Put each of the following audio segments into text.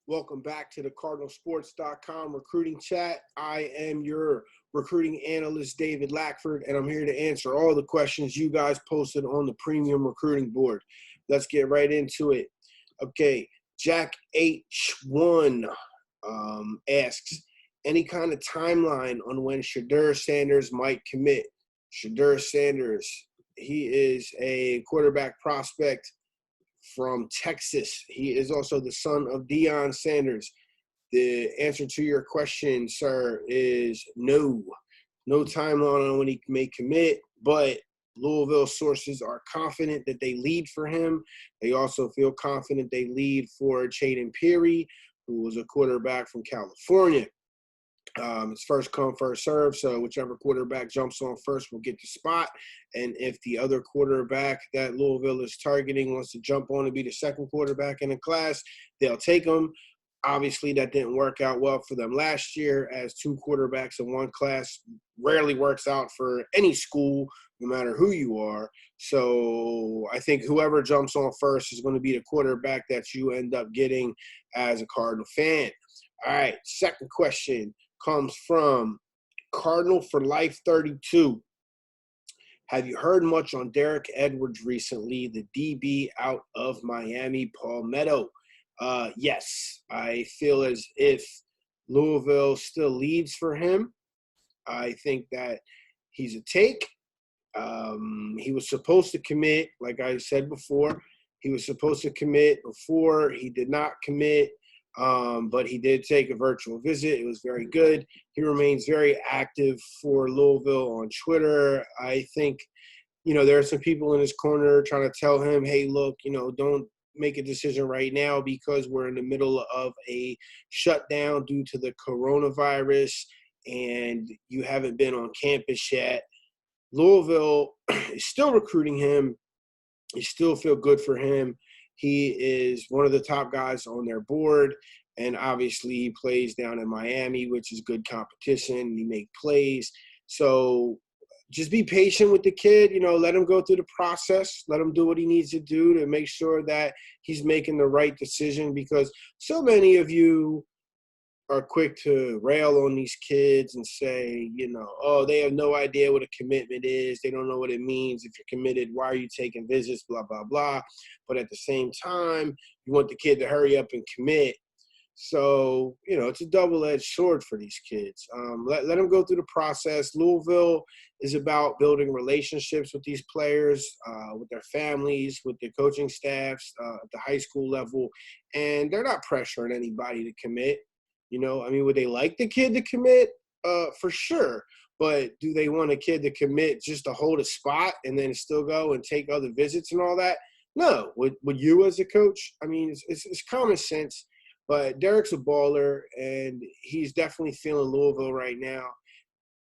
Welcome back to the cardinalsports.com recruiting chat. I am your recruiting analyst, David Lackford, and I'm here to answer all the questions you guys posted on the premium recruiting board. Let's get right into it. Okay, Jack H1 asks, any kind of timeline on when Shedeur Sanders might commit? Shedeur Sanders, he is a quarterback prospect from Texas. He is also the son of Deion Sanders. The answer to your question, sir, is no. No timeline on when he may commit, but Louisville sources are confident that they lead for him. They also feel confident they lead for Chaden Peary, who was a quarterback from California. It's first come, first serve. So whichever quarterback jumps on first will get the spot. And if the other quarterback that Louisville is targeting wants to jump on and be the second quarterback in the class, they'll take him. Obviously, that didn't work out well for them last year, as two quarterbacks in one class rarely works out for any school, no matter who you are. So I think whoever jumps on first is going to be the quarterback that you end up getting as a Cardinal fan. All right, second question comes from Cardinal for Life 32. Have you heard much on Derek Edwards recently, the DB out of Miami Palmetto? Yes, I feel as if Louisville still leads for him. I think that he's a take. He was supposed to commit, like I said before. He was supposed to commit before. He did not commit. But he did take a virtual visit. It was very good. He remains very active for Louisville on Twitter. I think, there are some people in his corner trying to tell him, hey, look, don't make a decision right now because we're in the middle of a shutdown due to the coronavirus and you haven't been on campus yet. Louisville is still recruiting him. You still feel good for him. He is one of the top guys on their board, and obviously he plays down in Miami, which is good competition. He makes plays. So just be patient with the kid. Let him go through the process. Let him do what he needs to do to make sure that he's making the right decision, because so many of you are quick to rail on these kids and say, oh, they have no idea what a commitment is. They don't know what it means. If you're committed, why are you taking visits, blah, blah, blah. But at the same time, you want the kid to hurry up and commit. So, it's a double-edged sword for these kids. Let them go through the process. Louisville is about building relationships with these players, with their families, with their coaching staffs at the high school level. And they're not pressuring anybody to commit. Would they like the kid to commit? For sure. But do they want a kid to commit just to hold a spot and then still go and take other visits and all that? No. Would you as a coach? It's common sense. But Derek's a baller, and he's definitely feeling Louisville right now.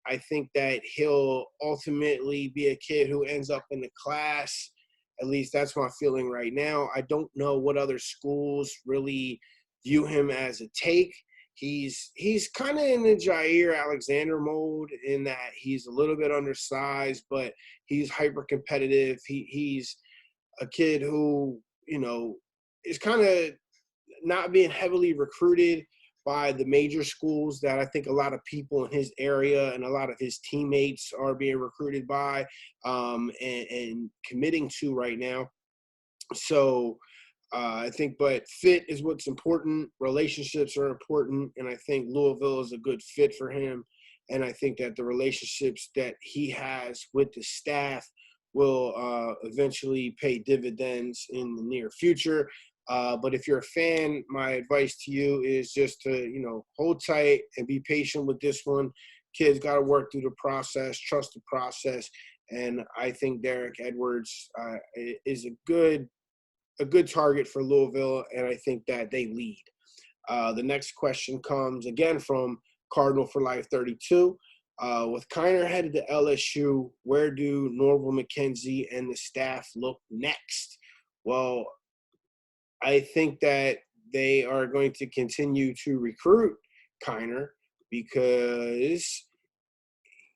I think that he'll ultimately be a kid who ends up in the class. At least that's my feeling right now. I don't know what other schools really view him as a take. He's kind of in the Jair Alexander mode in that he's a little bit undersized, but he's hyper competitive. He's a kid who, is kind of not being heavily recruited by the major schools that I think a lot of people in his area and a lot of his teammates are being recruited by and committing to right now. So I think, but fit is what's important. Relationships are important, and I think Louisville is a good fit for him. And I think that the relationships that he has with the staff will eventually pay dividends in the near future. But if you're a fan, my advice to you is just to, hold tight and be patient with this one. Kids got to work through the process, trust the process. And I think Derek Edwards is a good target for Louisville, and I think that they lead. The next question comes again from Cardinal for Life 32. With Kiner headed to LSU, where do Norval McKenzie and the staff look next? Well, I think that they are going to continue to recruit Kiner because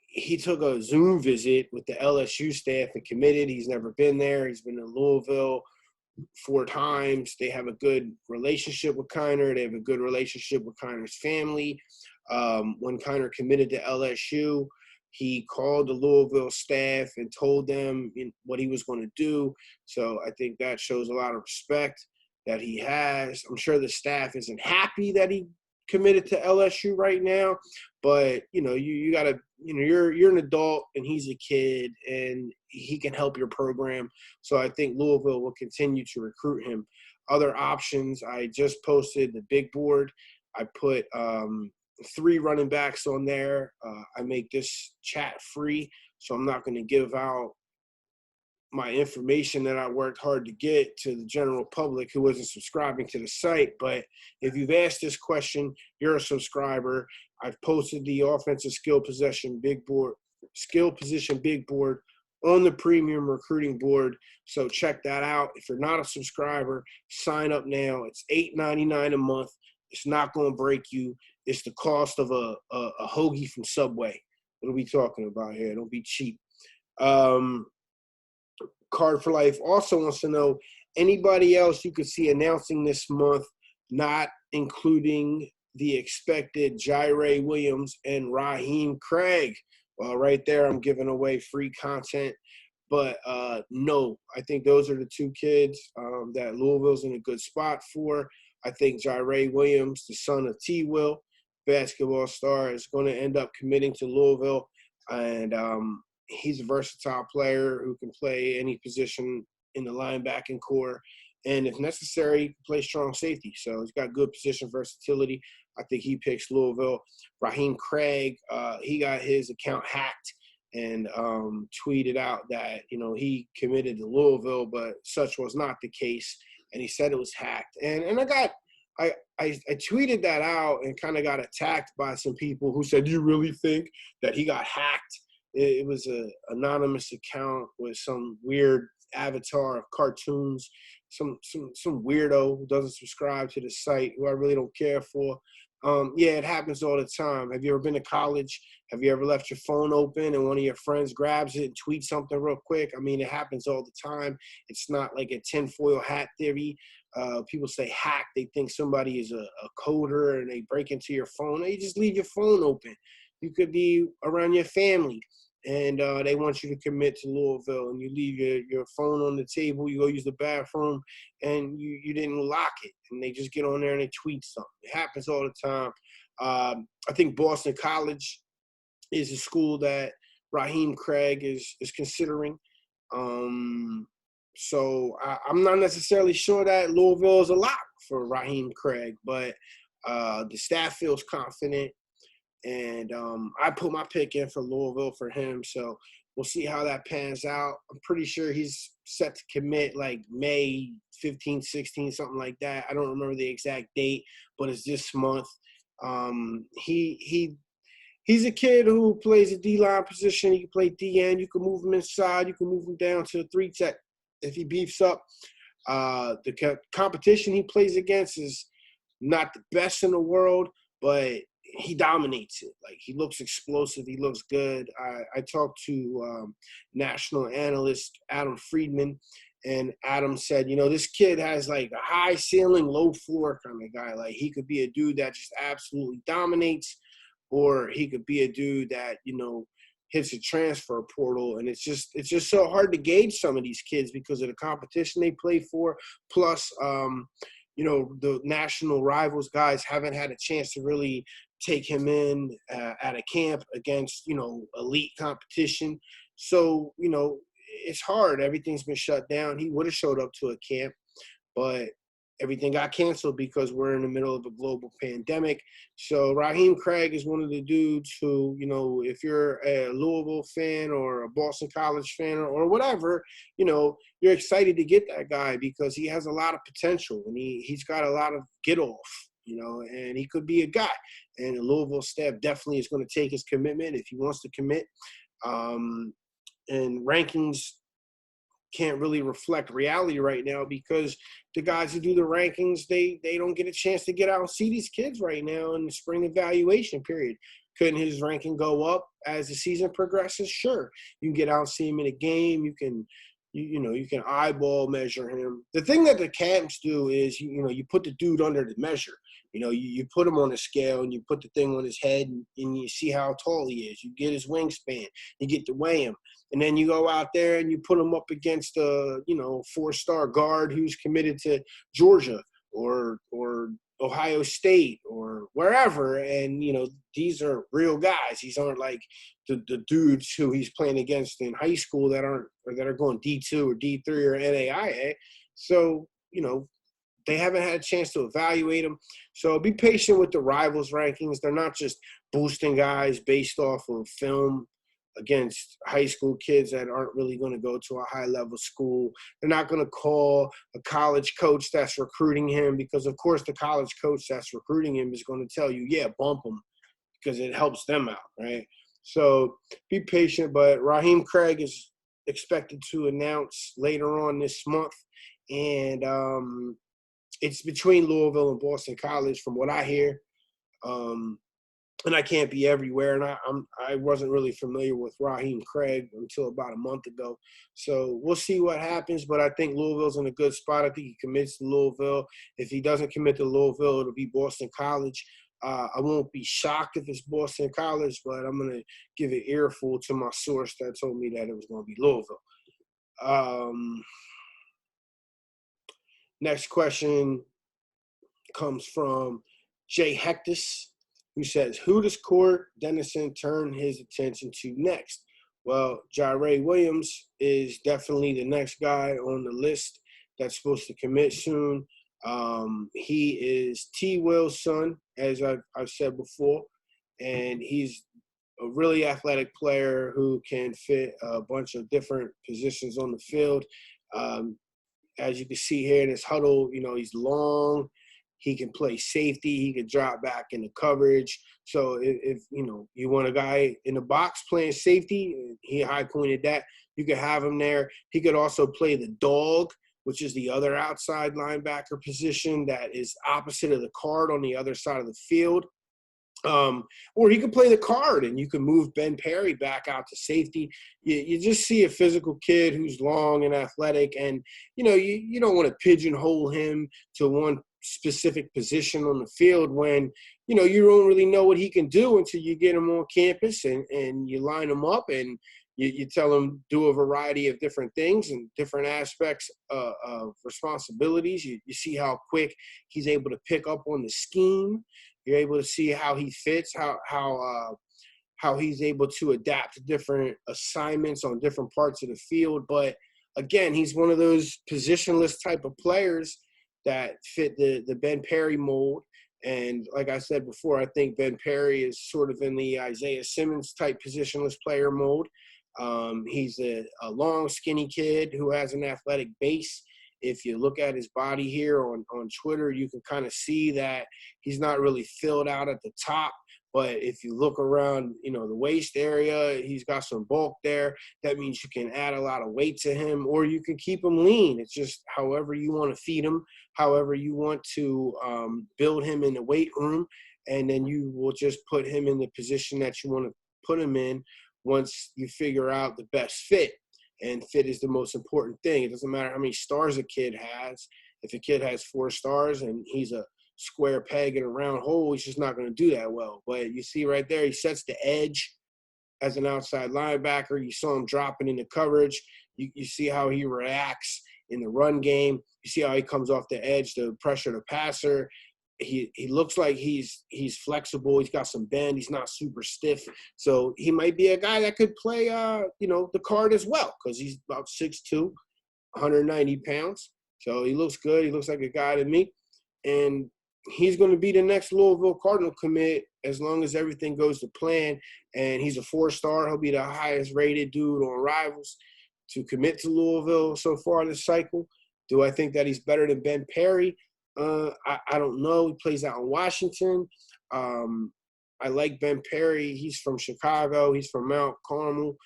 he took a Zoom visit with the LSU staff and committed. He's never been there. He's been in Louisville 4 times. They have a good relationship with Kiner. They have a good relationship with Kiner's family. When Kiner committed to LSU, he called the Louisville staff and told them what he was going to do. So I think that shows a lot of respect that he has. I'm sure the staff isn't happy that he committed to LSU right now, but you gotta, you're an adult and he's a kid and he can help your program. So I think Louisville will continue to recruit him. Other options, I just posted the big board. I put 3 running backs on there. I make this chat free, so I'm not going to give out my information that I worked hard to get to the general public who wasn't subscribing to the site. But if you've asked this question, you're a subscriber. I've posted the offensive skill position big board on the premium recruiting board. So check that out. If you're not a subscriber, sign up now. It's $8.99 a month. It's not going to break you. It's the cost of a hoagie from Subway. What are we talking about here? Don't be cheap. Card for Life also wants to know anybody else you could see announcing this month, not including the expected Jaire Williams and Raheem Craig. Well, right there, I'm giving away free content. But no, I think those are the 2 kids that Louisville's in a good spot for. I think Jaire Williams, the son of T. Will, basketball star, is going to end up committing to Louisville. And he's a versatile player who can play any position in the linebacking core. And if necessary, he can play strong safety. So he's got good position versatility. I think he picks Louisville. Raheem Craig, he got his account hacked and tweeted out that, he committed to Louisville, but such was not the case. And he said it was hacked. And I tweeted that out and kind of got attacked by some people who said, you really think that he got hacked? It was an anonymous account with some weird avatar of cartoons, some weirdo who doesn't subscribe to the site, who I really don't care for. Yeah, it happens all the time. Have you ever been to college? Have you ever left your phone open and one of your friends grabs it and tweets something real quick? I mean, it happens all the time. It's not like a tinfoil hat theory. People say hack. They think somebody is a coder and they break into your phone. You just leave your phone open. You could be around your family and they want you to commit to Louisville and you leave your phone on the table, you go use the bathroom, and you didn't lock it. And they just get on there and they tweet something. It happens all the time. I think Boston College is a school that Raheem Craig is considering. So I'm not necessarily sure that Louisville is a lock for Raheem Craig, but the staff feels confident. And I put my pick in for Louisville for him. So we'll see how that pans out. I'm pretty sure he's set to commit like May 15, 16, something like that. I don't remember the exact date, but it's this month. He's a kid who plays a D-line position. He can play D-end. You can move him inside. You can move him down to a 3-tech if he beefs up. The competition he plays against is not the best in the world, but he dominates it. Like, he looks explosive. He looks good. I talked to national analyst Adam Friedman, and Adam said, this kid has like a high ceiling, low floor kind of guy. Like, he could be a dude that just absolutely dominates, or he could be a dude that, hits a transfer portal. And it's just so hard to gauge some of these kids because of the competition they play for. Plus, the national rivals guys haven't had a chance to really take him in at a camp against, elite competition. So, it's hard. Everything's been shut down. He would have showed up to a camp, but everything got canceled because we're in the middle of a global pandemic. So Raheem Craig is one of the dudes who, if you're a Louisville fan or a Boston College fan or whatever, you're excited to get that guy because he has a lot of potential and he's got a lot of get off, and he could be a guy. And the Louisville staff definitely is going to take his commitment if he wants to commit. And rankings can't really reflect reality right now because the guys who do the rankings, they don't get a chance to get out and see these kids right now in the spring evaluation period. Couldn't his ranking go up as the season progresses? Sure. You can get out and see him in a game. You can, you can eyeball measure him. The thing that the camps do is, you put the dude under the measure. You put him on a scale and you put the thing on his head and you see how tall he is. You get his wingspan. You get to weigh him. And then you go out there and you put him up against a, 4-star guard who's committed to Georgia or Ohio State or wherever. And, these are real guys. These aren't like the dudes who he's playing against in high school that are going D2 or D3 or NAIA. So, they haven't had a chance to evaluate them. So be patient with the rivals rankings. They're not just boosting guys based off of film against high school kids that aren't really going to go to a high-level school. They're not going to call a college coach that's recruiting him because, of course, the college coach that's recruiting him is going to tell you, yeah, bump him because it helps them out, right? So be patient. But Raheem Craig is expected to announce later on this month. And it's between Louisville and Boston College from what I hear. And I can't be everywhere. And I wasn't really familiar with Raheem Craig until about a month ago. So we'll see what happens. But I think Louisville's in a good spot. I think he commits to Louisville. If he doesn't commit to Louisville, it'll be Boston College. I won't be shocked if it's Boston College, but I'm going to give an earful to my source that told me that it was going to be Louisville. Next question comes from Jay Hectus, who says, who does Court Dennison turn his attention to next? Well, Jare Williams is definitely the next guy on the list that's supposed to commit soon. He is T. Will's son, as I've said before, and he's a really athletic player who can fit a bunch of different positions on the field. As you can see here in this huddle, he's long. He can play safety. He can drop back into coverage. So if you want a guy in the box playing safety, he high-pointed that, you could have him there. He could also play the dog, which is the other outside linebacker position that is opposite of the card on the other side of the field. Or he could play the card and you can move Ben Perry back out to safety. You just see a physical kid who's long and athletic, and you don't want to pigeonhole him to one specific position on the field when you don't really know what he can do until you get him on campus and you line him up and you tell him do a variety of different things and different aspects of responsibilities. You see how quick he's able to pick up on the scheme. You're able to see how he fits, how he's able to adapt to different assignments on different parts of the field. But again, he's one of those positionless type of players that fit the Ben Perry mold. And like I said before, I think Ben Perry is sort of in the Isaiah Simmons type positionless player mold. He's a long, skinny kid who has an athletic base. If you look at his body here on Twitter, you can kind of see that he's not really filled out at the top. But if you look around, the waist area, he's got some bulk there. That means you can add a lot of weight to him, or you can keep him lean. It's just however you want to feed him, however you want to build him in the weight room, and then you will just put him in the position that you want to put him in once you figure out the best fit. And fit is the most important thing. It doesn't matter how many stars a kid has. If a kid has 4 stars and he's a square peg in a round hole, he's just not going to do that well. But you see right there, he sets the edge as an outside linebacker. You saw him dropping into coverage. You see how he reacts in the run game. You see how he comes off the edge to pressure the passer. He looks like he's flexible. He's got some bend. He's not super stiff. So he might be a guy that could play, the card as well, because he's about 6'2", 190 pounds. So he looks good. He looks like a guy to me. And he's going to be the next Louisville Cardinal commit as long as everything goes to plan. And he's a 4-star. He'll be the highest rated dude on Rivals to commit to Louisville so far this cycle. Do I think that he's better than Ben Perry? I don't know. He plays out in Washington. I like Ben Perry. He's from Chicago. He's from Mount Carmel.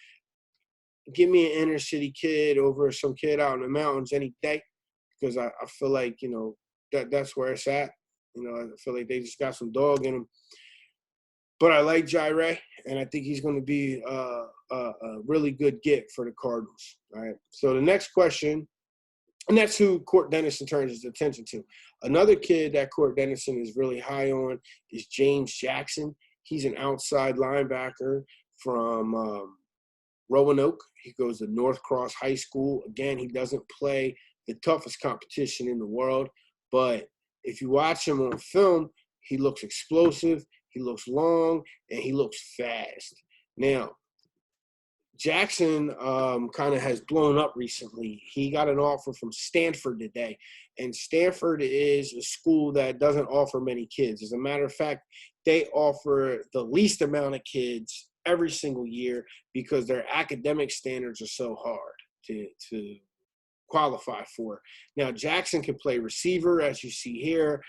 Give me an inner city kid over some kid out in the mountains any day, because I feel like, that's where it's at. I feel like they just got some dog in them. But I like Jaire, and I think he's going to be a really good get for the Cardinals. All right. So the next question, and that's who Court Dennison turns his attention to. Another kid that Court Dennison is really high on is James Jackson. He's an outside linebacker from Roanoke. He goes to North Cross High School. Again, he doesn't play the toughest competition in the world, but if you watch him on film, he looks explosive, he looks long, and he looks fast. Now, Jackson kind of has blown up recently. He got an offer from Stanford today, and Stanford is a school that doesn't offer many kids. As a matter of fact, they offer the least amount of kids every single year because their academic standards are so hard to qualify for. Now, Jackson can play receiver, as you see here.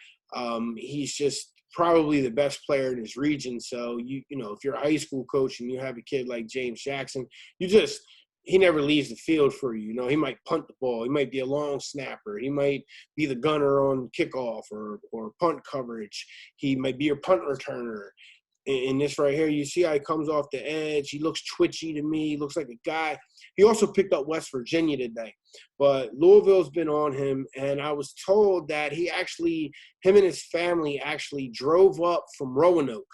He's just probably the best player in his region. So, you know, if you're a high school coach and you have a kid like James Jackson, he never leaves the field for you. You know, he might punt the ball. He might be a long snapper. He might be the gunner on kickoff or punt coverage. He might be your punt returner. In this right here, you see how he comes off the edge. He looks twitchy to me. He looks like a guy. He also picked up West Virginia today. But Louisville's been on him, and I was told that him and his family actually drove up from Roanoke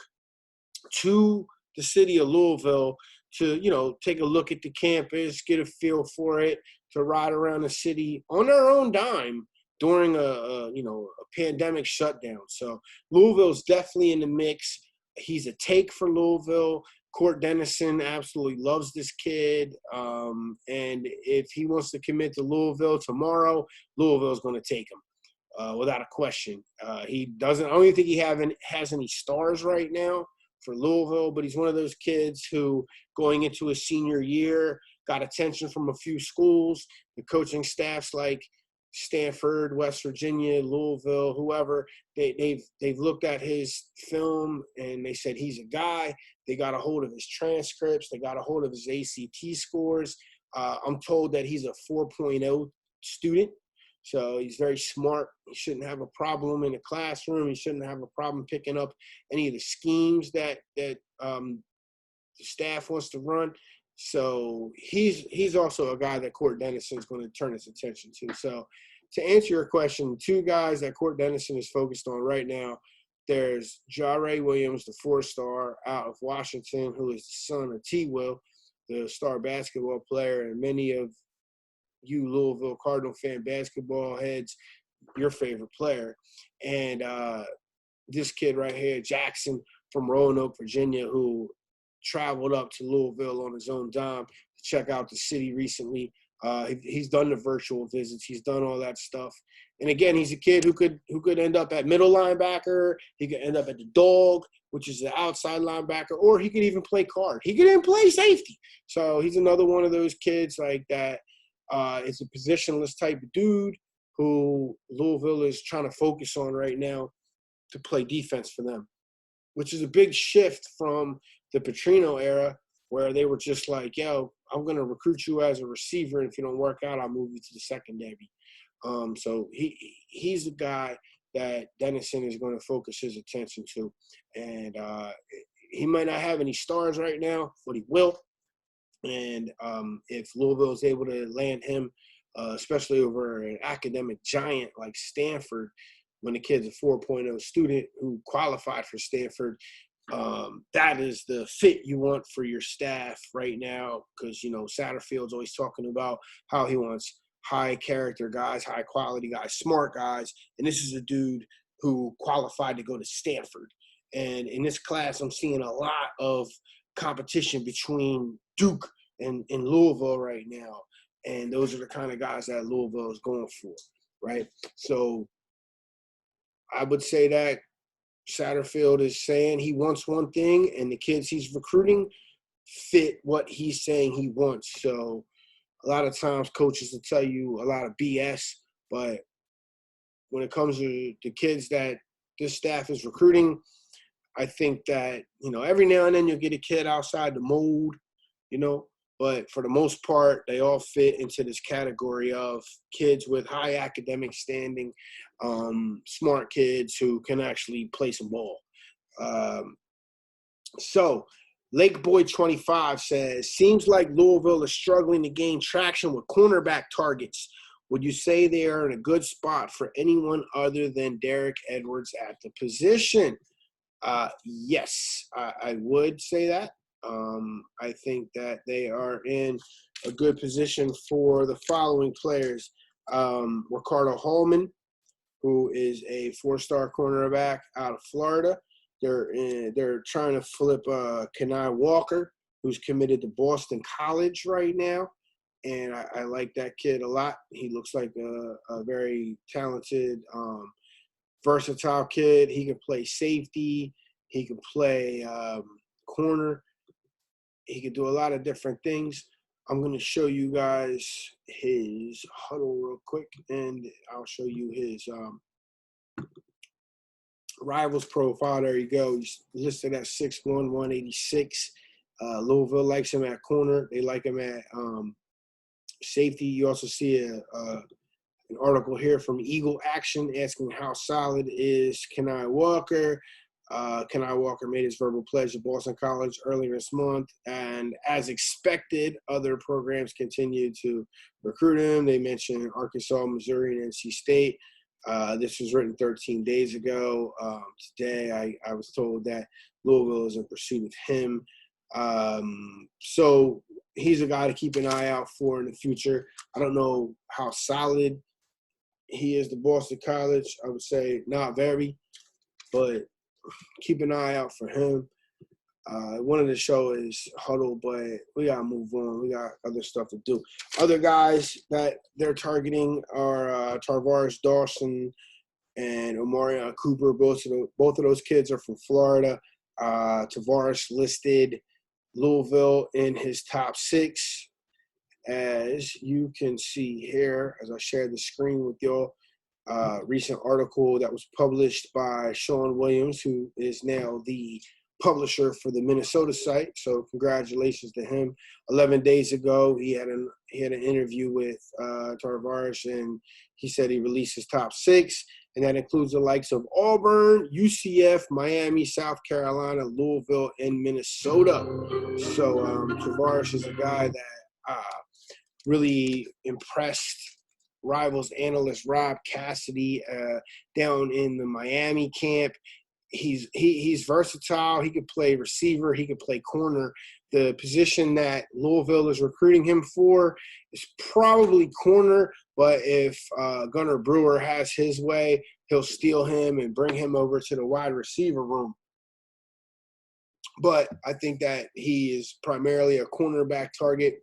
to the city of Louisville to, you know, take a look at the campus, get a feel for it, to ride around the city on their own dime during a pandemic shutdown. So Louisville's definitely in the mix. He's a take for Louisville. Court Dennison absolutely loves this kid. And if he wants to commit to Louisville tomorrow, Louisville's going to take him without a question. I don't even think he has any stars right now for Louisville, but he's one of those kids who, going into his senior year, got attention from a few schools. The coaching staffs like Stanford, West Virginia, Louisville, whoever, they've looked at his film and they said he's a guy. They got a hold of his transcripts. They got a hold of his ACT scores. I'm told that he's a 4.0 student, so he's very smart. He shouldn't have a problem in the classroom. He shouldn't have a problem picking up any of the schemes that the staff wants to run. So he's also a guy that Court Dennison is going to turn his attention to. So to answer your question, two guys that Court Dennison is focused on right now, there's Jaire Williams, the 4-star out of Washington, who is the son of T. Will, the star basketball player, and many of you Louisville Cardinal fan basketball heads, your favorite player. And this kid right here, Jackson from Roanoke, Virginia, who traveled up to Louisville on his own dime to check out the city recently. He's done the virtual visits. He's done all that stuff. And again, he's a kid who could end up at middle linebacker. He could end up at the dog, which is the outside linebacker, or he could even play guard. He could even play safety. So he's another one of those kids like that. Is a positionless type of dude who Louisville is trying to focus on right now to play defense for them, which is a big shift from the Petrino era, where they were just like, yo, I'm going to recruit you as a receiver, and if you don't work out, I'll move you to the secondary. So he's a guy that Dennison is going to focus his attention to. And he might not have any stars right now, but he will. And if Louisville is able to land him, especially over an academic giant like Stanford, when the kid's a 4.0 student who qualified for Stanford, that is the fit you want for your staff right now, because, you know, Satterfield's always talking about how he wants high character guys, high quality guys, smart guys. And this is a dude who qualified to go to Stanford. And in this class, I'm seeing a lot of competition between Duke and Louisville right now. And those are the kind of guys that Louisville is going for, right? So I would say that Satterfield is saying he wants one thing, and the kids he's recruiting fit what he's saying he wants. So a lot of times coaches will tell you a lot of BS, but when it comes to the kids that this staff is recruiting, I think that, you know, every now and then you'll get a kid outside the mold, you know, but for the most part, they all fit into this category of kids with high academic standing, smart kids who can actually play some ball. So, Lake Boy 25 says, seems like Louisville is struggling to gain traction with cornerback targets. Would you say they are in a good spot for anyone other than Derek Edwards at the position? Yes, I would say that. I think that they are in a good position for the following players. Ricardo Hallman, who is a four-star cornerback out of Florida. They're trying to flip Kenai Walker, who's committed to Boston College right now. And I like that kid a lot. He looks like a very talented, versatile kid. He can play safety. He can play corner. He can do a lot of different things. I'm going to show you guys his huddle real quick, and I'll show you his Rivals profile. There you go. He's listed at 6'1", 186. Louisville likes him at corner. They like him at safety. You also see an article here from Eagle Action asking how solid is Kenai Walker. Kenai Walker made his verbal pledge at Boston College earlier this month, and as expected, other programs continue to recruit him. They mentioned Arkansas, Missouri, and NC State. This was written 13 days ago. Today, I was told that Louisville is in pursuit of him. So he's a guy to keep an eye out for in the future. I don't know how solid he is to Boston College. I would say not very, but keep an eye out for him. Wanted to show his huddle, but we got to move on. We got other stuff to do. Other guys that they're targeting are Tarvaris Dawson and Omarion Cooper. Both of those kids are from Florida. Tarvaris listed Louisville in his top 6. As you can see here, as I share the screen with y'all, recent article that was published by Sean Williams, who is now the publisher for the Minnesota site. So congratulations to him. 11 days ago, he had an interview with Tarvaris, and he said he released his top 6, and that includes the likes of Auburn, UCF, Miami, South Carolina, Louisville, and Minnesota. So Tarvaris is a guy that really impressed Rivals analyst Rob Cassidy down in the Miami camp. He's versatile. He could play receiver. He could play corner. The position that Louisville is recruiting him for is probably corner, but if Gunnar Brewer has his way, he'll steal him and bring him over to the wide receiver room. But I think that he is primarily a cornerback target.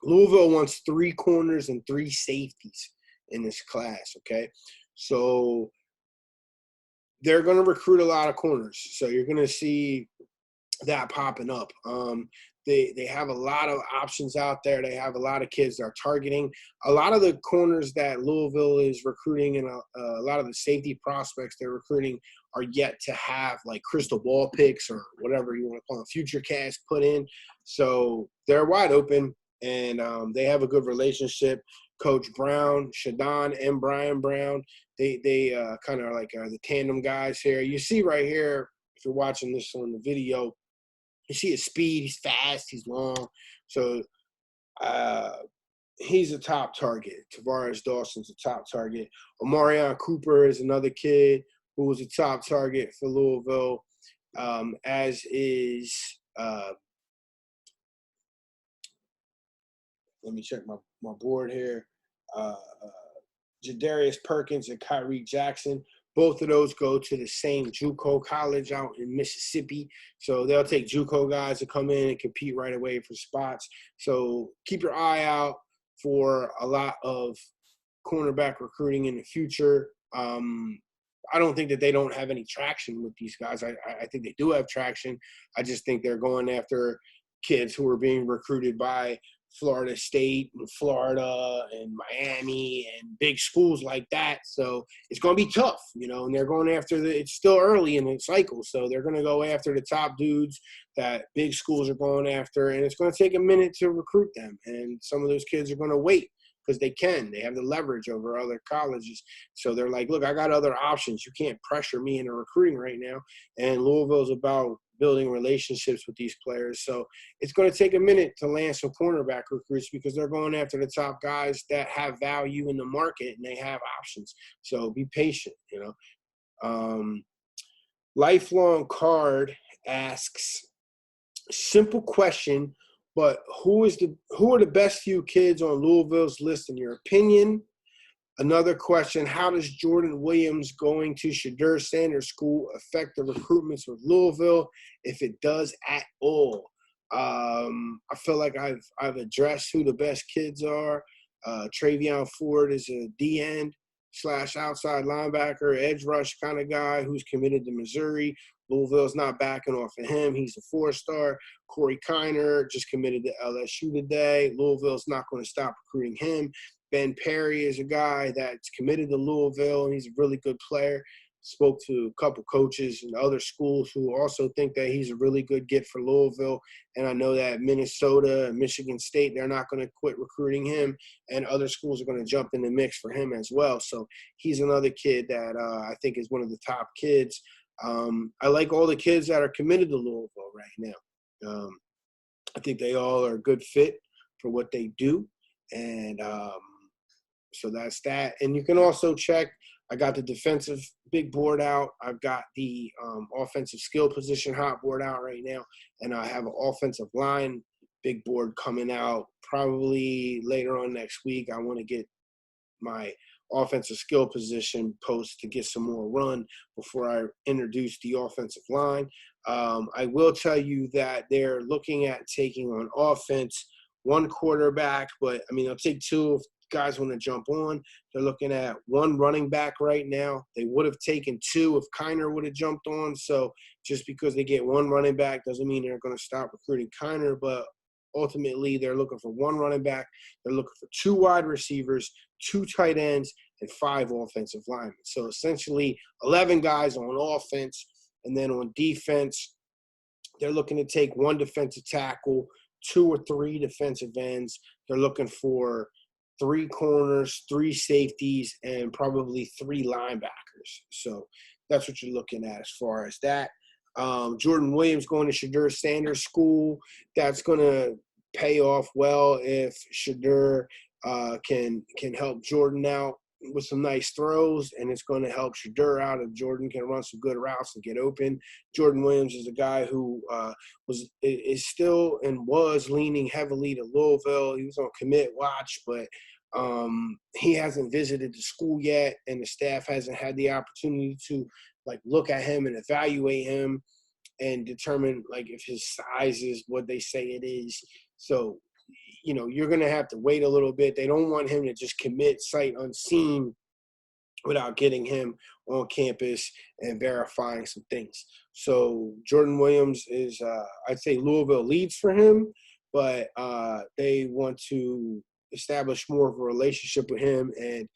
Louisville wants 3 corners and 3 safeties in this class, okay? So they're going to recruit a lot of corners. So you're going to see that popping up. They have a lot of options out there. They have a lot of kids they're targeting. A lot of the corners that Louisville is recruiting and a lot of the safety prospects they're recruiting are yet to have like crystal ball picks or whatever you want to call them, future cast put in. So they're wide open, and they have a good relationship. Coach Brown, Shadon, and Brian Brown, they kind of like are the tandem guys here. You see right here, if you're watching this on the video, you see his speed. He's fast. He's long. So he's a top target. Tarvaris Dawson's a top target. Omarion Cooper is another kid who was a top target for Louisville, as is let me check my board here. Jadarius Perkins and Kyrie Jackson. Both of those go to the same JUCO college out in Mississippi. So they'll take JUCO guys to come in and compete right away for spots. So keep your eye out for a lot of cornerback recruiting in the future. I don't think that they don't have any traction with these guys. I think they do have traction. I just think they're going after kids who are being recruited by Florida State and Florida and Miami and big schools like that. So it's going to be tough, and they're going after it's still early in the cycle. So they're going to go after the top dudes that big schools are going after, and it's going to take a minute to recruit them. And some of those kids are going to wait because they can. They have the leverage over other colleges. So they're like, look, I got other options. You can't pressure me into recruiting right now. And Louisville's about building relationships with these players. So it's going to take a minute to land some cornerback recruits because they're going after the top guys that have value in the market and they have options. So be patient, Lifelong Card asks, simple question, but who are the best few kids on Louisville's list in your opinion? Another question, how does Jordan Williams going to Shedeur Sanders School affect the recruitments with Louisville, if it does at all? I feel like I've addressed who the best kids are. Travion Ford is a D-end / outside linebacker, edge rush kind of guy who's committed to Missouri. Louisville's not backing off of him. He's a 4-star. Corey Kiner just committed to LSU today. Louisville's not going to stop recruiting him. Ben Perry is a guy that's committed to Louisville, and he's a really good player. Spoke to a couple coaches in other schools who also think that he's a really good get for Louisville. And I know that Minnesota and Michigan State, they're not going to quit recruiting him, and other schools are going to jump in the mix for him as well. So he's another kid that I think is one of the top kids. I like all the kids that are committed to Louisville right now. I think they all are a good fit for what they do. And so that's that. And you can also check, I got the defensive big board out. I've got the offensive skill position hot board out right now. And I have an offensive line big board coming out probably later on next week. I want to get my offensive skill position post to get some more run before I introduce the offensive line. I will tell you that they're looking at taking on offense one quarterback, but I mean, I'll take two if guys want to jump on. They're looking at one running back right now. They would have taken two if Kiner would have jumped on. So just because they get one running back doesn't mean they're going to stop recruiting Kiner, but ultimately they're looking for one running back. They're looking for 2 wide receivers, 2 tight ends, and 5 offensive linemen. So essentially 11 guys on offense. And then on defense, they're looking to take 1 defensive tackle, 2 or 3 defensive ends. They're looking for 3 corners, 3 safeties, and probably 3 linebackers. So that's what you're looking at as far as that. Jordan Williams going to Shedeur Sanders School. That's going to pay off well if Shedeur can help Jordan out with some nice throws, and it's going to help Shedeur out if Jordan can run some good routes and get open. Jordan Williams is a guy who is still and was leaning heavily to Louisville. He was on commit watch, but he hasn't visited the school yet, and the staff hasn't had the opportunity to look at him and evaluate him and determine if his size is what they say it is. So you're going to have to wait a little bit. They don't want him to just commit sight unseen without getting him on campus and verifying some things. So Jordan Williams is, I'd say Louisville leads for him, but they want to establish more of a relationship with him. And,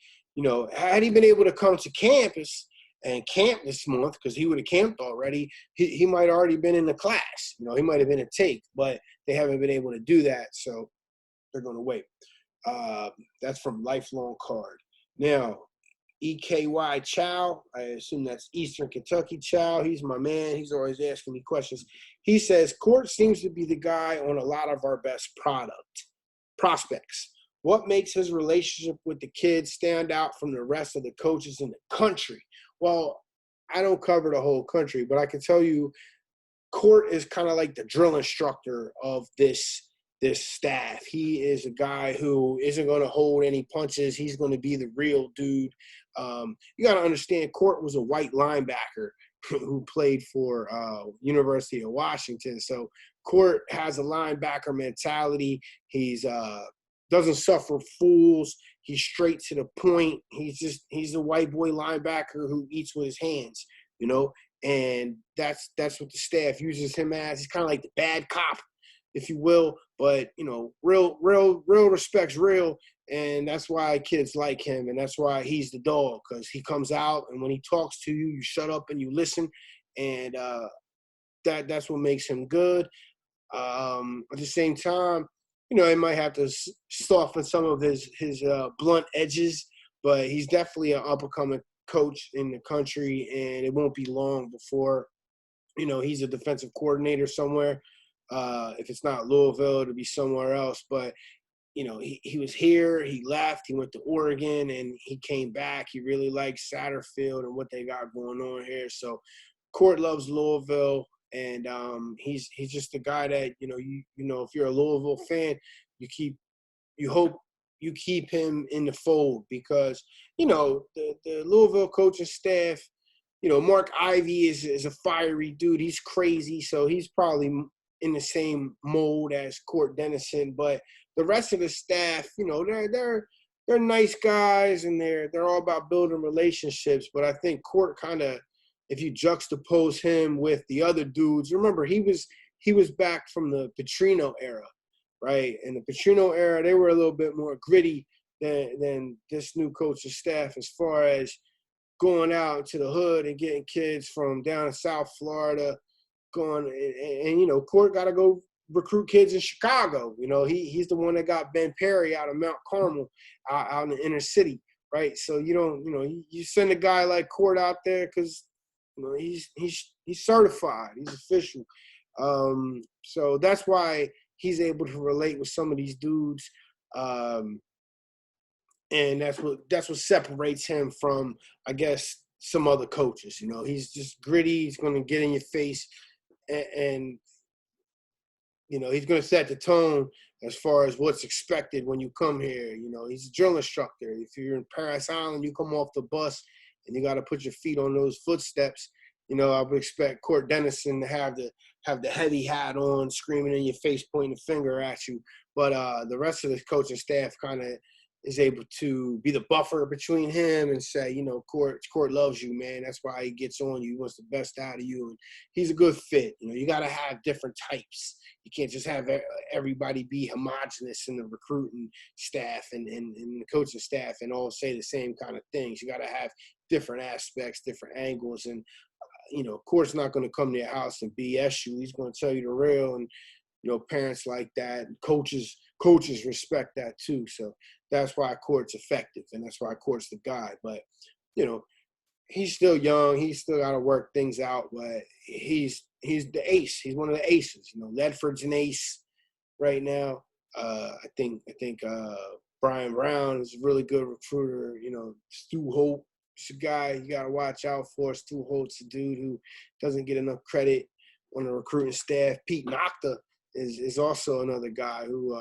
had he been able to come to campus and camp this month, because he would have camped already, he might have already been in the class. He might have been a take, but they haven't been able to do that. So they're going to wait. That's from Lifelong Card. Now, EKY Chow, I assume that's Eastern Kentucky Chow. He's my man. He's always asking me questions. He says, Court seems to be the guy on a lot of our best prospects. What makes his relationship with the kids stand out from the rest of the coaches in the country? Well, I don't cover the whole country, but I can tell you Court is kind of like the drill instructor of this staff. He is a guy who isn't going to hold any punches. He's going to be the real dude. You got to understand, Court was a white linebacker who played for University of Washington. So Court has a linebacker mentality. He's doesn't suffer fools. He's straight to the point. He's a white boy linebacker who eats with his hands, and that's what the staff uses him as. He's kind of like the bad cop, if you will, but real respect's real, and that's why kids like him, and that's why he's the dog, because he comes out and when he talks to you, you shut up and you listen, and that's what makes him good. At the same time, he might have to soften some of his blunt edges, but he's definitely an up-and-coming coach in the country, and it won't be long before, he's a defensive coordinator somewhere. If it's not Louisville, it'll be somewhere else. But, he was here, he left, he went to Oregon, and he came back. He really likes Satterfield and what they got going on here. So Court loves Louisville, and he's just a guy that, if you're a Louisville fan, you hope you keep him in the fold because, the Louisville coaching staff, Mark Ivy is a fiery dude. He's crazy, so he's probably in the same mold as Court Dennison. But the rest of the staff, they're nice guys, and they're all about building relationships. But I think Court kind of, if you juxtapose him with the other dudes, remember he was back from the Petrino era, right? In the Petrino era, they were a little bit more gritty than this new coaching staff as far as going out to the hood and getting kids from down in South Florida, going and Court got to go recruit kids in Chicago. He's the one that got Ben Perry out of Mount Carmel, out in the inner city, right? So you send a guy like Court out there because he's certified, he's official. So that's why he's able to relate with some of these dudes. And that's what separates him from, I guess, some other coaches. He's just gritty. He's going to get in your face, and he's going to set the tone as far as what's expected when you come here. He's a drill instructor. If you're in Paris Island, you come off the bus and you got to put your feet on those footsteps. I would expect Court Dennison to have the heavy hat on, screaming in your face, pointing a finger at you. But the rest of the coaching staff kind of is able to be the buffer between him and say, Court loves you, man. That's why he gets on you. He wants the best out of you. And he's a good fit. You got to have different types. You can't just have everybody be homogenous in the recruiting staff and the coaching staff and all say the same kind of things. You got to have different aspects, different angles. And, Court's not going to come to your house and BS you. He's going to tell you the real. And, parents like that, and coaches respect that too. So that's why Court's effective, and that's why Court's the guy. But, he's still young. He's still got to work things out, but he's the ace. He's one of the aces. Ledford's an ace right now. I think Brian Brown is a really good recruiter. Stu Holt is a guy you got to watch out for. Stu Holt's a dude who doesn't get enough credit on the recruiting staff. Pete Nocta is also another guy who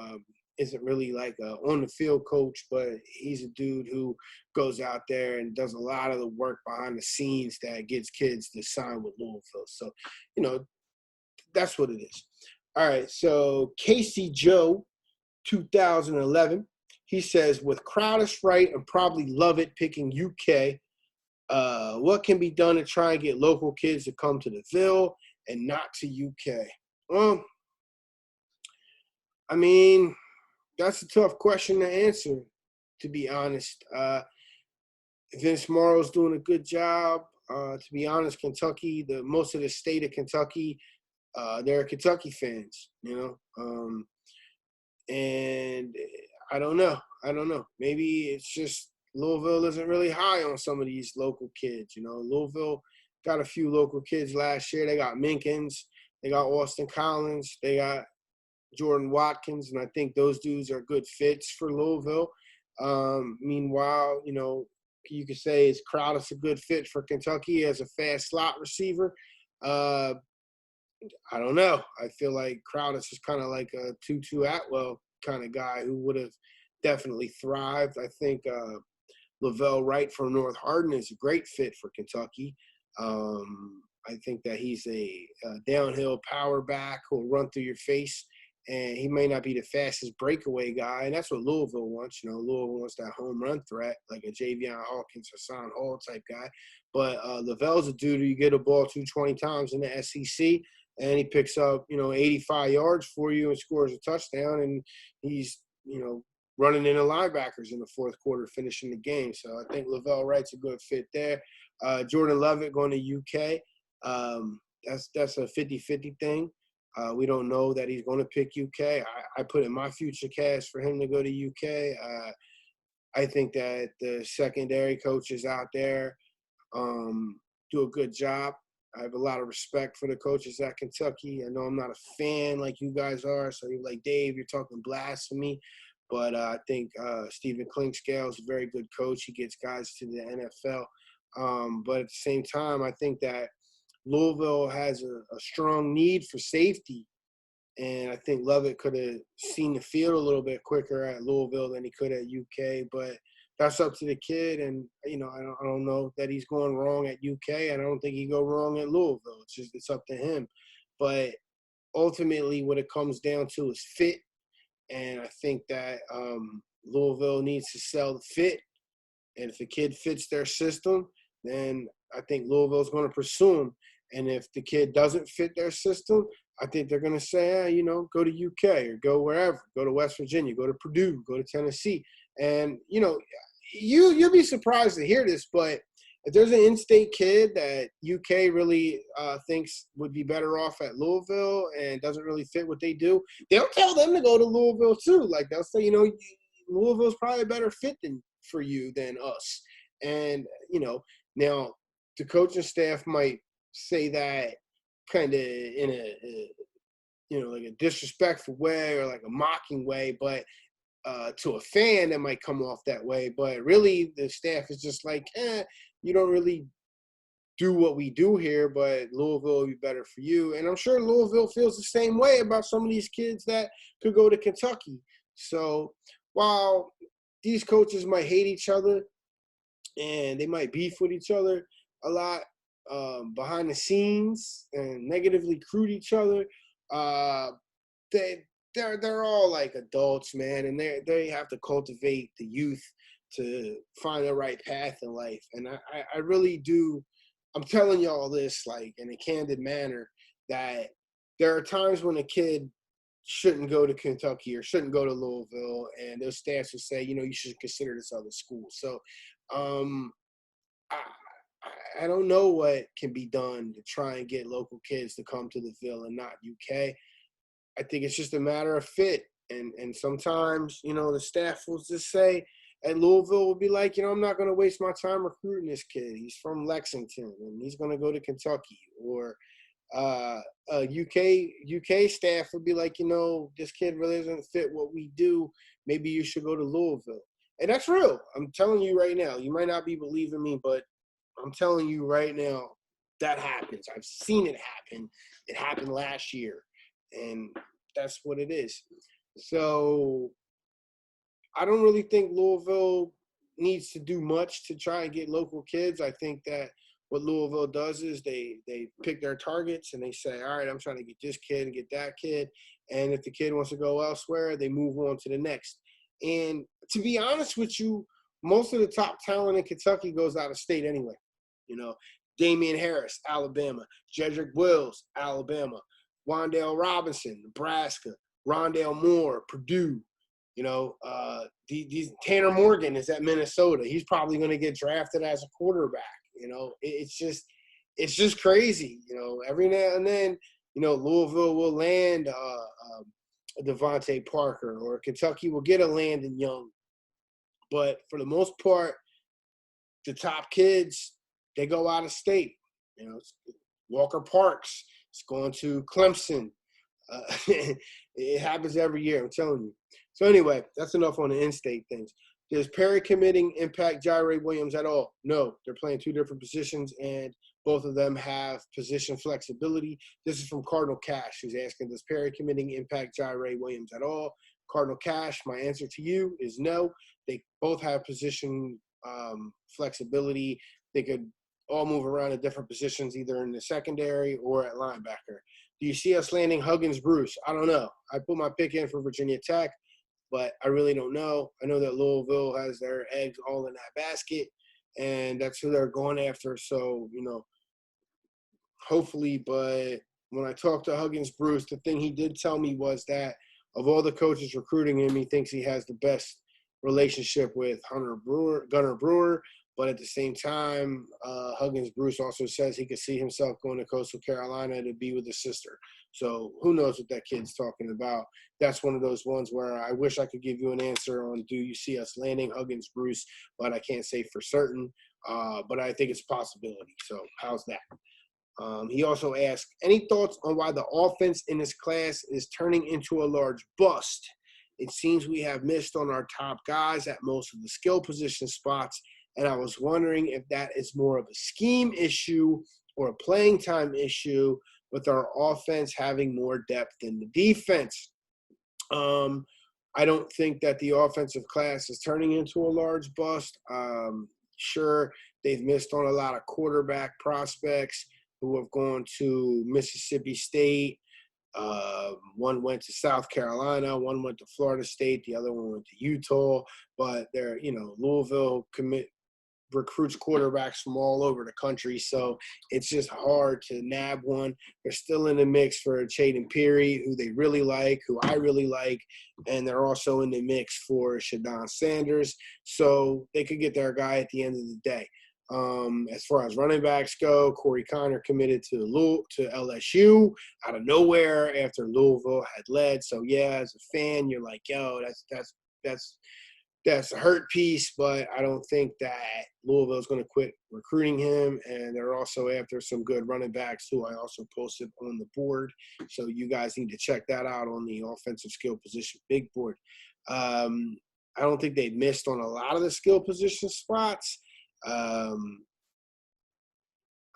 isn't really like a on-the-field coach, but he's a dude who goes out there and does a lot of the work behind the scenes that gets kids to sign with Louisville. So, that's what it is. All right, so Casey Joe, 2011, he says, with Crowdus right and probably Lovett picking UK, what can be done to try and get local kids to come to the Ville and not to UK? Well, I mean, that's a tough question to answer, to be honest. Vince Morrow's doing a good job. To be honest, Kentucky, most of the state of Kentucky, they're Kentucky fans, and I don't know. Maybe it's just Louisville isn't really high on some of these local kids. Louisville got a few local kids last year. They got Minkins. They got Austin Collins. They got Jordan Watkins, and I think those dudes are good fits for Louisville. Meanwhile, you could say is Crowdus a good fit for Kentucky as a fast slot receiver? I don't know. I feel like Crowdus is kind of like a Tutu Atwell kind of guy who would have definitely thrived. I think Lavelle Wright from North Hardin is a great fit for Kentucky. I think that he's a downhill power back who'll run through your face. And he may not be the fastest breakaway guy, and that's what Louisville wants. Louisville wants that home run threat, like a Javion Hawkins, Hassan Hall type guy. But Lavelle's a dude who you get a ball 20 times in the SEC, and he picks up, 85 yards for you and scores a touchdown, and he's, running into linebackers in the fourth quarter, finishing the game. So I think Lavelle Wright's a good fit there. Jordan Lovett going to UK. That's a 50-50 thing. We don't know that he's going to pick UK. I put in my future cast for him to go to UK. I think that the secondary coaches out there do a good job. I have a lot of respect for the coaches at Kentucky. I know I'm not a fan like you guys are, so you're like, Dave, you're talking blasphemy. But I think Stephen Clinkscale is a very good coach. He gets guys to the NFL. But at the same time, I think that Louisville has a strong need for safety. And I think Lovett could have seen the field a little bit quicker at Louisville than he could at UK. But that's up to the kid. And, I don't know that he's going wrong at UK. And I don't think he go wrong at Louisville. It's up to him. But ultimately what it comes down to is fit. And I think that Louisville needs to sell the fit. And if the kid fits their system, then I think Louisville's going to pursue him. And if the kid doesn't fit their system, I think they're going to say, go to UK or go wherever, go to West Virginia, go to Purdue, go to Tennessee. And, you'll be surprised to hear this, but if there's an in-state kid that UK really thinks would be better off at Louisville and doesn't really fit what they do, they'll tell them to go to Louisville too. Like they'll say, Louisville's probably a better fit for you than us. And, now the coaching staff might say that kind of in like a disrespectful way or like a mocking way, but to a fan that might come off that way. But really the staff is just like, you don't really do what we do here, but Louisville will be better for you. And I'm sure Louisville feels the same way about some of these kids that could go to Kentucky. So while these coaches might hate each other and they might beef with each other a lot behind the scenes and negatively recruit each other, they're all like adults, man, and they have to cultivate the youth to find the right path in life. And I really do. I'm telling y'all this like in a candid manner that there are times when a kid shouldn't go to Kentucky or shouldn't go to Louisville, and those staffs will say, you should consider this other school. So I don't know what can be done to try and get local kids to come to the Ville and not UK. I think it's just a matter of fit. And sometimes, the staff will just say at Louisville will be like, I'm not going to waste my time recruiting this kid. He's from Lexington and he's going to go to Kentucky. Or UK staff would be like, this kid really doesn't fit what we do. Maybe you should go to Louisville. And that's real. I'm telling you right now. You might not be believing me, but I'm telling you right now, that happens. I've seen it happen. It happened last year. And that's what it is. So I don't really think Louisville needs to do much to try and get local kids. I think that what Louisville does is they pick their targets and they say, all right, I'm trying to get this kid and get that kid. And if the kid wants to go elsewhere, they move on to the next. And to be honest with you, most of the top talent in Kentucky goes out of state anyway. Damian Harris, Alabama. Jedrick Wills, Alabama. Wan'Dale Robinson, Nebraska. Rondale Moore, Purdue. These Tanner Morgan is at Minnesota. He's probably going to get drafted as a quarterback. It's just crazy. Every now and then, Louisville will land a Devontae Parker, or Kentucky will get a Landon Young. But for the most part, the top kids, they go out of state. Walker Parks is going to Clemson. It happens every year, I'm telling you. So anyway, that's enough on the in-state things. Does Perry committing impact Jaire Williams at all? No, they're playing two different positions, and both of them have position flexibility. This is from Cardinal Cash, who's asking, does Perry committing impact Jaire Williams at all? Cardinal Cash, my answer to you is no. They both have position flexibility. They could all move around in different positions, either in the secondary or at linebacker. Do you see us landing Huggins Bruce? I don't know. I put my pick in for Virginia Tech, but I really don't know. I know that Louisville has their eggs all in that basket, and that's who they're going after. So, hopefully. But when I talked to Huggins Bruce, the thing he did tell me was that of all the coaches recruiting him, he thinks he has the best relationship with Gunnar Brewer. But at the same time, Huggins Bruce also says he could see himself going to Coastal Carolina to be with his sister. So who knows what that kid's talking about. That's one of those ones where I wish I could give you an answer on, do you see us landing Huggins Bruce? But I can't say for certain. But I think it's a possibility. So how's that? He also asked, any thoughts on why the offense in this class is turning into a large bust? It seems we have missed on our top guys at most of the skill position spots, and I was wondering if that is more of a scheme issue or a playing time issue with our offense having more depth than the defense. I don't think that the offensive class is turning into a large bust. Sure, they've missed on a lot of quarterback prospects who have gone to Mississippi State. One went to South Carolina, one went to Florida State, the other one went to Utah. But they're, Louisville recruits quarterbacks from all over the country, so it's just hard to nab one. They're still in the mix for Chaden Peary, who they really like, who I really like, and they're also in the mix for Shadon Sanders, so they could get their guy at the end of the day. As far as running backs go, Corey Connor committed to LSU out of nowhere after Louisville had led. So yeah, as a fan, you're like, yo, that's a hurt piece, but I don't think that Louisville is going to quit recruiting him. And they're also after some good running backs who I also posted on the board. So you guys need to check that out on the offensive skill position big board. I don't think they missed on a lot of the skill position spots. I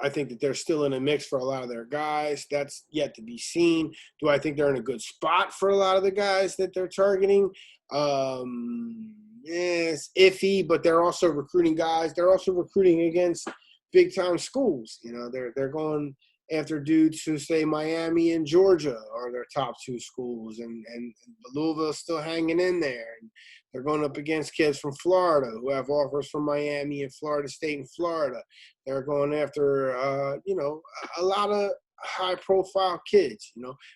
think that they're still in a mix for a lot of their guys. That's yet to be seen. Do I think they're in a good spot for a lot of the guys that they're targeting? It's iffy, but they're also recruiting guys. They're also recruiting against big-time schools. They're going after dudes who say Miami and Georgia are their top two schools, and Louisville's still hanging in there. And they're going up against kids from Florida who have offers from Miami and Florida State and Florida. They're going after, a lot of high-profile kids.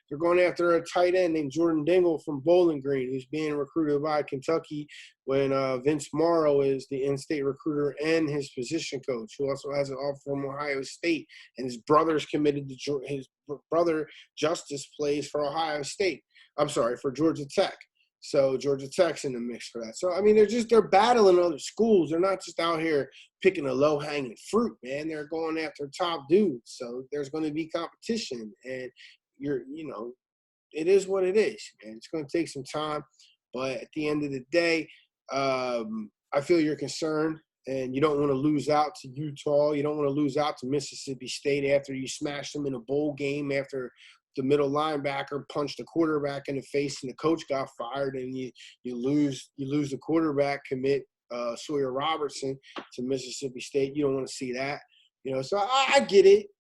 They're going after a tight end named Jordan Dingle from Bowling Green, who's being recruited by Kentucky when Vince Morrow is the in-state recruiter and his position coach, who also has an offer from Ohio State. And his brother's committed to his brother Justice plays for Ohio State. I'm sorry, for Georgia Tech. So Georgia Tech's in the mix for that. So, I mean, they're battling other schools. They're not just out here picking a low-hanging fruit, man. They're going after top dudes. So there's going to be competition. And it is what it is, man. It's going to take some time. But at the end of the day, I feel your concern. And you don't want to lose out to Utah. You don't want to lose out to Mississippi State after you smash them in a bowl game, after the middle linebacker punched the quarterback in the face and the coach got fired, and you lose the quarterback commit Sawyer Robertson to Mississippi State. You don't want to see that. So I get it,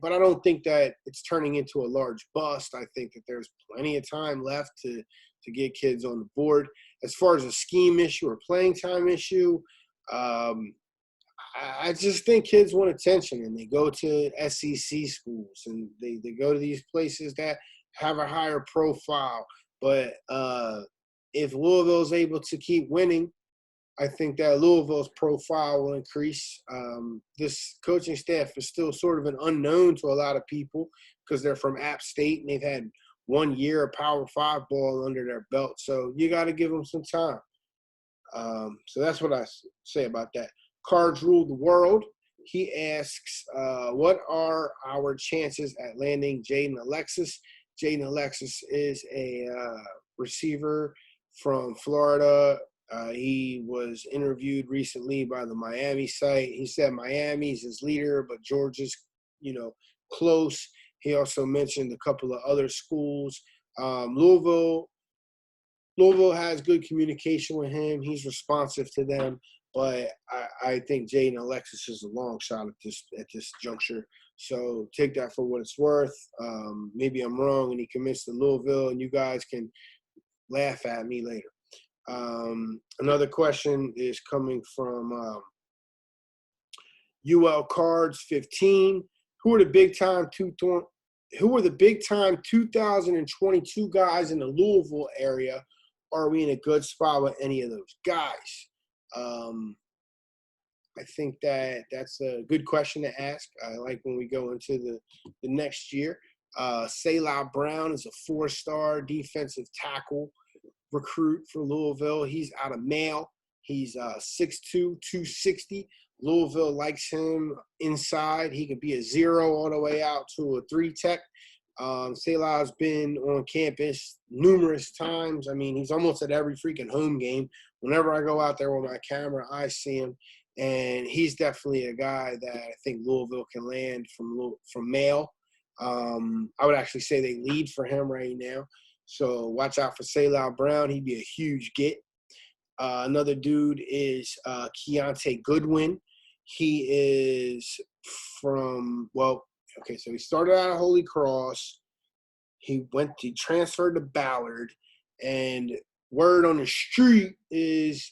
but I don't think that it's turning into a large bust. I think that there's plenty of time left to get kids on the board. As far as a scheme issue or playing time issue, I just think kids want attention, and they go to SEC schools, and they go to these places that have a higher profile. But if Louisville is able to keep winning, I think that Louisville's profile will increase. This coaching staff is still sort of an unknown to a lot of people because they're from App State, and they've had 1 year of Power 5 ball under their belt. So you got to give them some time. So that's what I say about that. Cards Rule the World. He asks, what are our chances at landing Jaden Alexis? Jaden Alexis is a receiver from Florida. He was interviewed recently by the Miami site. He said Miami's his leader, but Georgia's, close. He also mentioned a couple of other schools. Louisville has good communication with him. He's responsive to them. But I think Jaden Alexis is a long shot at this juncture. So take that for what it's worth. Maybe I'm wrong and he commits to Louisville, and you guys can laugh at me later. Another question is coming from UL Cards 15. Who are the big time 2022 guys in the Louisville area? Are we in a good spot with any of those guys? I think that's a good question to ask. I like when we go into the next year. Selah Brown is a 4-star defensive tackle recruit for Louisville. He's out of Male. He's 6'2", 260. Louisville likes him inside. He could be a 0 all the way out to a 3 tech. Selah's been on campus numerous times. I mean, he's almost at every freaking home game. Whenever I go out there with my camera, I see him. And he's definitely a guy that I think Louisville can land from Male. I would actually say they lead for him right now. So watch out for Selah Brown. He'd be a huge get. Another dude is Keontae Goodwin. He is so he started out at Holy Cross. He transferred to Ballard, and word on the street is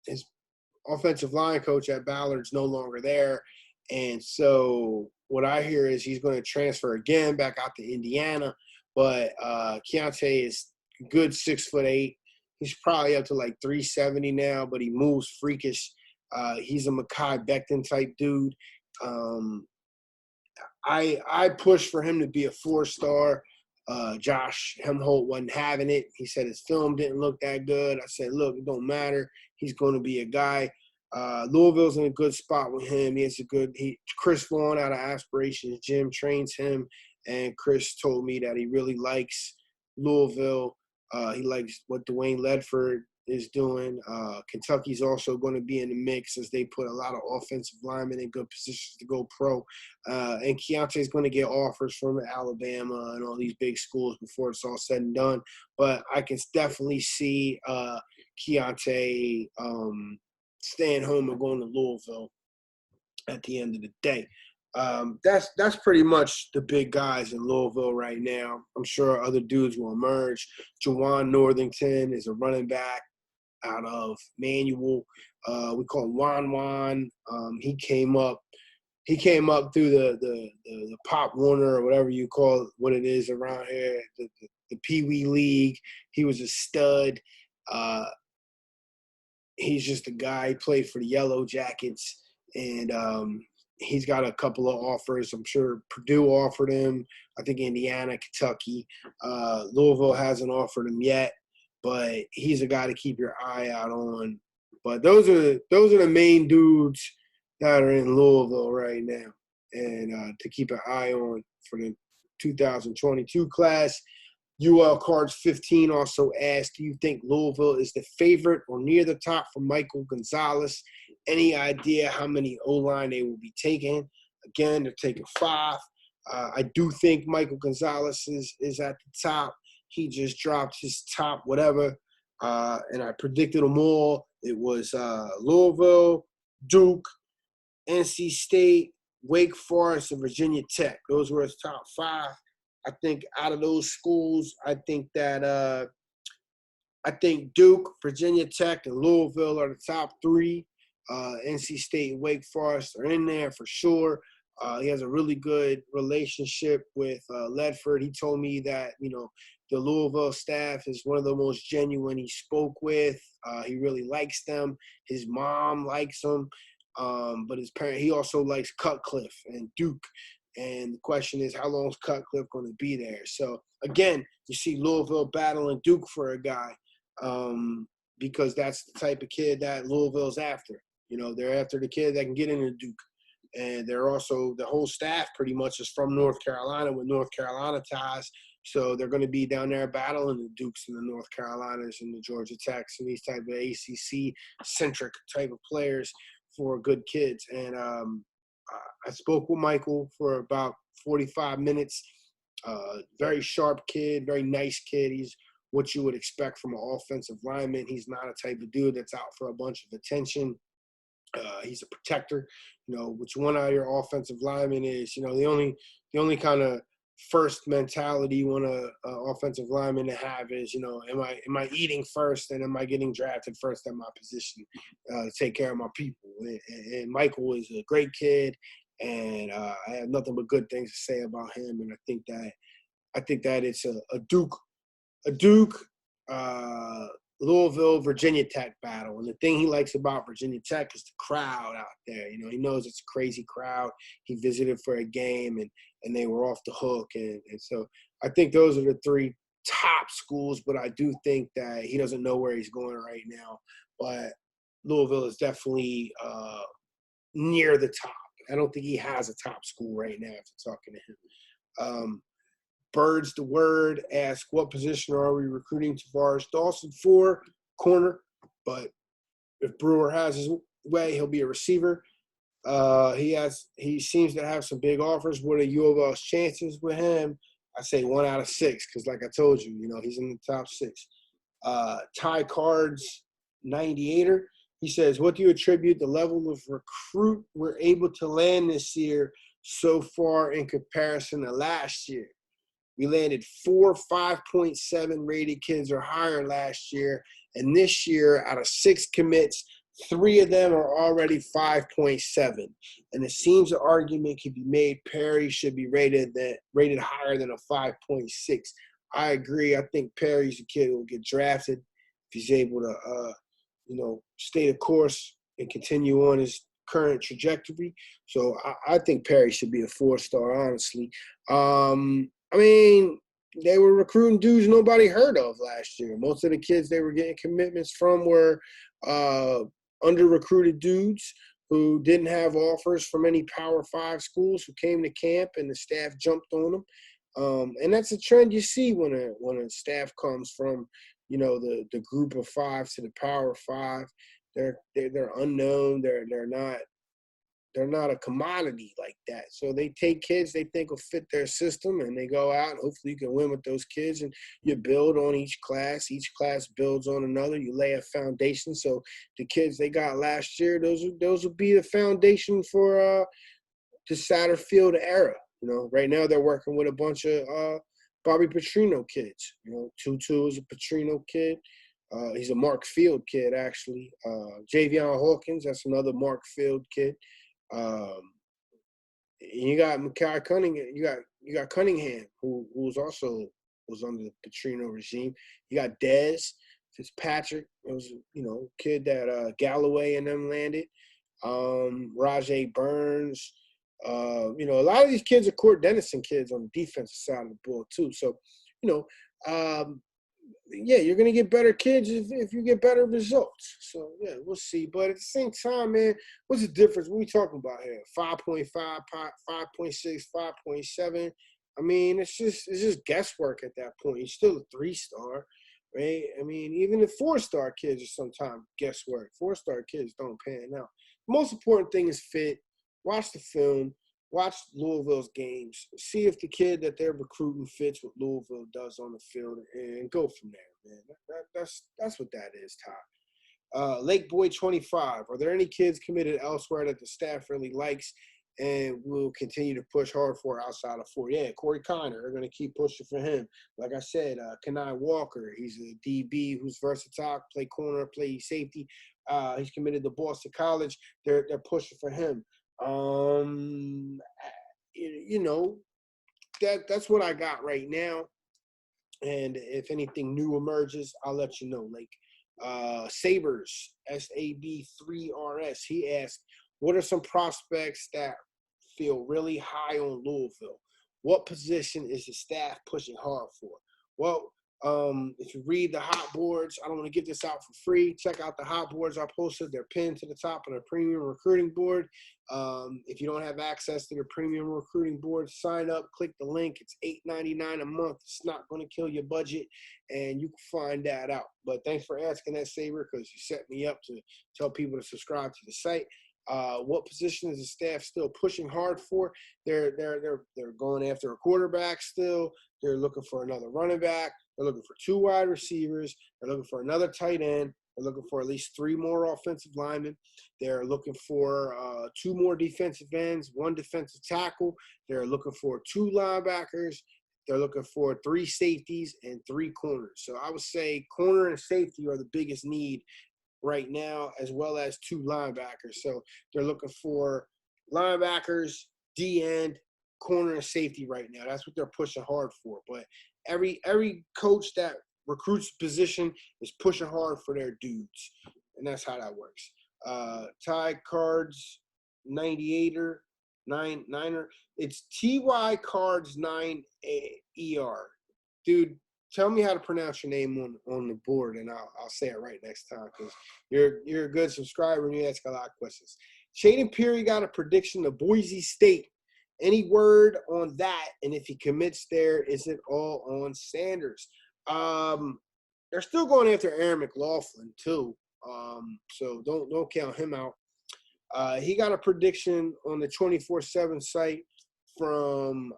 his offensive line coach at Ballard's no longer there. And so what I hear is he's going to transfer again back out to Indiana. But Keontae is good 6'8". He's probably up to like 370 now, but he moves freakish. He's a Mekhi Becton type dude. I pushed for him to be a 4-star. Josh Hemholt wasn't having it. He said his film didn't look that good. I said, look, it don't matter. He's going to be a guy. Louisville's in a good spot with him. Chris Vaughn out of Aspirations Gym trains him, and Chris told me that he really likes Louisville. He likes what Dwayne Ledford is doing. Kentucky's also going to be in the mix as they put a lot of offensive linemen in good positions to go pro. And Keontae's going to get offers from Alabama and all these big schools before it's all said and done. But I can definitely see Keontae staying home and going to Louisville at the end of the day. That's pretty much the big guys in Louisville right now. I'm sure other dudes will emerge. Jawan Northington is a running back out of Manual. We call him Juan. He came up through the Pop Warner or whatever you call what it is around here, the Pee Wee League. He was a stud. He's just a guy. He played for the Yellow Jackets, and he's got a couple of offers. I'm sure Purdue offered him. I think Indiana, Kentucky. Louisville hasn't offered him yet, but he's a guy to keep your eye out on. But those are the main dudes that are in Louisville right now, and to keep an eye on for the 2022 class. UL Cards 15 also asked, do you think Louisville is the favorite or near the top for Michael Gonzalez? Any idea how many O-line they will be taking? Again, they're taking 5. I do think Michael Gonzalez is at the top. He just dropped his top whatever, and I predicted them all. It was Louisville, Duke, NC State, Wake Forest, and Virginia Tech. Those were his top 5. I think out of those schools, I think Duke, Virginia Tech, and Louisville are the top 3. NC State and Wake Forest are in there for sure. He has a really good relationship with Ledford. He told me that, the Louisville staff is one of the most genuine he spoke with. He really likes them. His mom likes him. But he also likes Cutcliffe and Duke. And the question is, how long is Cutcliffe going to be there? So, again, you see Louisville battling Duke for a guy because that's the type of kid that Louisville's after. They're after the kid that can get into Duke. And they're also – the whole staff pretty much is from North Carolina with North Carolina ties. So they're going to be down there battling the Dukes and the North Carolinas and the Georgia Techs and these type of ACC-centric type of players for good kids. And I spoke with Michael for about 45 minutes. Very sharp kid, very nice kid. He's what you would expect from an offensive lineman. He's not a type of dude that's out for a bunch of attention. He's a protector, which one of your offensive linemen is, the only kind of first mentality you want an offensive lineman to have is, am I eating first and am I getting drafted first at my position to take care of my people? And Michael is a great kid, and I have nothing but good things to say about him. And I think that it's a Duke Louisville, Virginia Tech battle. And the thing he likes about Virginia Tech is the crowd out there. You know, he knows it's a crazy crowd. He visited for a game, and they were off the hook. And so I think those are the three top schools, but I do think that he doesn't know where he's going right now. But Louisville is definitely near the top. I don't think he has a top school right now if you're talking to him. Birds the Word ask, what position are we recruiting Tavares Dawson for? Corner. But if Brewer has his way, he'll be a receiver. He seems to have some big offers. What are U of L's chances with him? I say 1 out of 6 because, like I told you, he's in the top 6. Ty Cards 98er. He says, what do you attribute the level of recruit we're able to land this year so far in comparison to last year? We landed 4 5.7 rated kids or higher last year. And this year, out of 6 commits, 3 of them are already 5.7. And it seems an argument could be made Perry should be rated higher than a 5.6. I agree. I think Perry's a kid who will get drafted if he's able to, stay the course and continue on his current trajectory. So I think Perry should be a 4-star, honestly. They were recruiting dudes nobody heard of last year. Most of the kids they were getting commitments from were under-recruited dudes who didn't have offers from any Power 5 schools who came to camp and the staff jumped on them. And that's a trend you see when a staff comes from, the group of 5 to the Power 5. They're unknown. They're not a commodity like that. So they take kids they think will fit their system, and they go out. And hopefully you can win with those kids, and you build on each class. Each class builds on another. You lay a foundation. So the kids they got last year, those will be the foundation for the Satterfield era. Right now they're working with a bunch of Bobby Petrino kids. Tutu is a Petrino kid. He's a Mark Field kid, actually. Javion Hawkins, that's another Mark Field kid. You got Makai Cunningham. You got Cunningham, who was under the Petrino regime. You got Dez Fitzpatrick. It was kid that Galloway and them landed. Rajay Burns. A lot of these kids are Court Dennison kids on the defensive side of the ball too. So, you're going to get better kids if you get better results. So, yeah, we'll see. But at the same time, man, what's the difference? What are we talking about here? 5.5, 5.6, 5.7. I mean, it's just guesswork at that point. He's still a 3-star, right? I mean, even the 4-star kids are sometimes guesswork. 4-star kids don't pan out. The most important thing is fit. Watch the film. Watch Louisville's games. See if the kid that they're recruiting fits what Louisville does on the field, and go from there, man. That's what that is, Ty. Lake Boy 25. Are there any kids committed elsewhere that the staff really likes and will continue to push hard for outside of 4? Yeah, Corey Kiner. They're going to keep pushing for him. Like I said, Kenai Walker. He's a DB who's versatile, play corner, play safety. He's committed to Boston College. They're pushing for him. That's what I got right now. And if anything new emerges, I'll let you know. Like Sabres, SAB3RS, he asked, what are some prospects that feel really high on Louisville? What position is the staff pushing hard for? Well, if you read the hot boards, I don't want to give this out for free. Check out the hot boards I posted. They're pinned to the top of the premium recruiting board. If you don't have access to the premium recruiting board, sign up, click the link. It's $8.99 a month. It's not going to kill your budget, and you can find that out. But thanks for asking that, Saber, because you set me up to tell people to subscribe to the site. What position is the staff still pushing hard for? They're going after a quarterback still. They're looking for another running back. They're looking for 2 wide receivers. They're looking for another tight end. They're looking for at least 3 more offensive linemen. They're looking for 2 more defensive ends, 1 defensive tackle. They're looking for 2 linebackers. They're looking for 3 safeties and 3 corners. So I would say corner and safety are the biggest need right now, as well as 2 linebackers. So they're looking for linebackers, D-end, corner, and safety right now. That's what they're pushing hard for. But every coach that recruits position is pushing hard for their dudes, and that's how that works. Ty Cards 98er, 9er. It's TY Cards 9ER. Dude, tell me how to pronounce your name on the board, and I'll say it right next time, because you're a good subscriber and you ask a lot of questions. Shaden Peary got a prediction to Boise State. Any word on that? And if he commits there, is it all on Sanders? They're still going after Aaron McLaughlin too, so don't count him out. He got a prediction on the 24/7 site from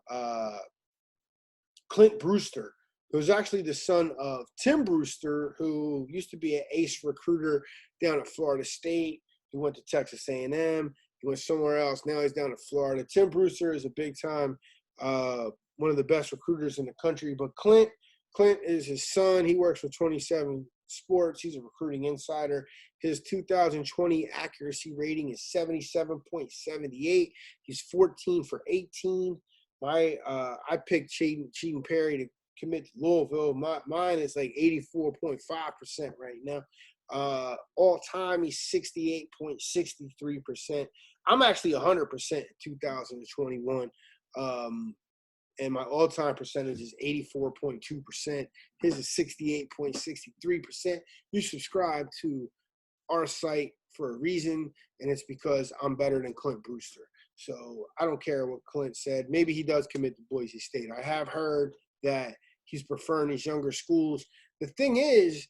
Clint Brewster, who's actually the son of Tim Brewster, who used to be an ace recruiter down at Florida State. He went to Texas A&M. He went somewhere else. Now he's down in Florida. Tim Brewster is a big-time, one of the best recruiters in the country. But Clint is his son. He works for 27 Sports. He's a recruiting insider. His 2020 accuracy rating is 77.78. He's 14 for 18. I picked Shaden Peary to commit to Louisville. Mine is like 84.5% right now. All time, he's 68.63%. I'm actually 100% in 2021. And my all-time percentage is 84.2%. His is 68.63%. You subscribe to our site for a reason, and it's because I'm better than Clint Brewster. So I don't care what Clint said. Maybe he does commit to Boise State. I have heard that he's preferring these younger schools. The thing is,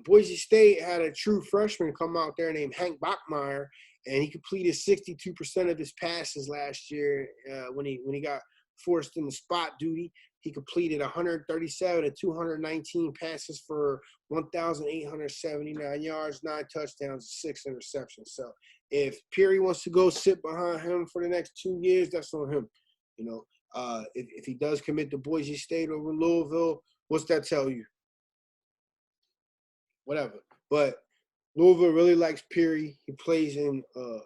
Boise State had a true freshman come out there named Hank Bachmeier, and he completed 62% of his passes last year when he got forced into spot duty. He completed 137 and 219 passes for 1,879 yards, 9 touchdowns, 6 interceptions. So if Peary wants to go sit behind him for the next 2 years, that's on him. You know, if he does commit to Boise State over Louisville, what's that tell you? Whatever. But Louisville really likes Peary. He plays in a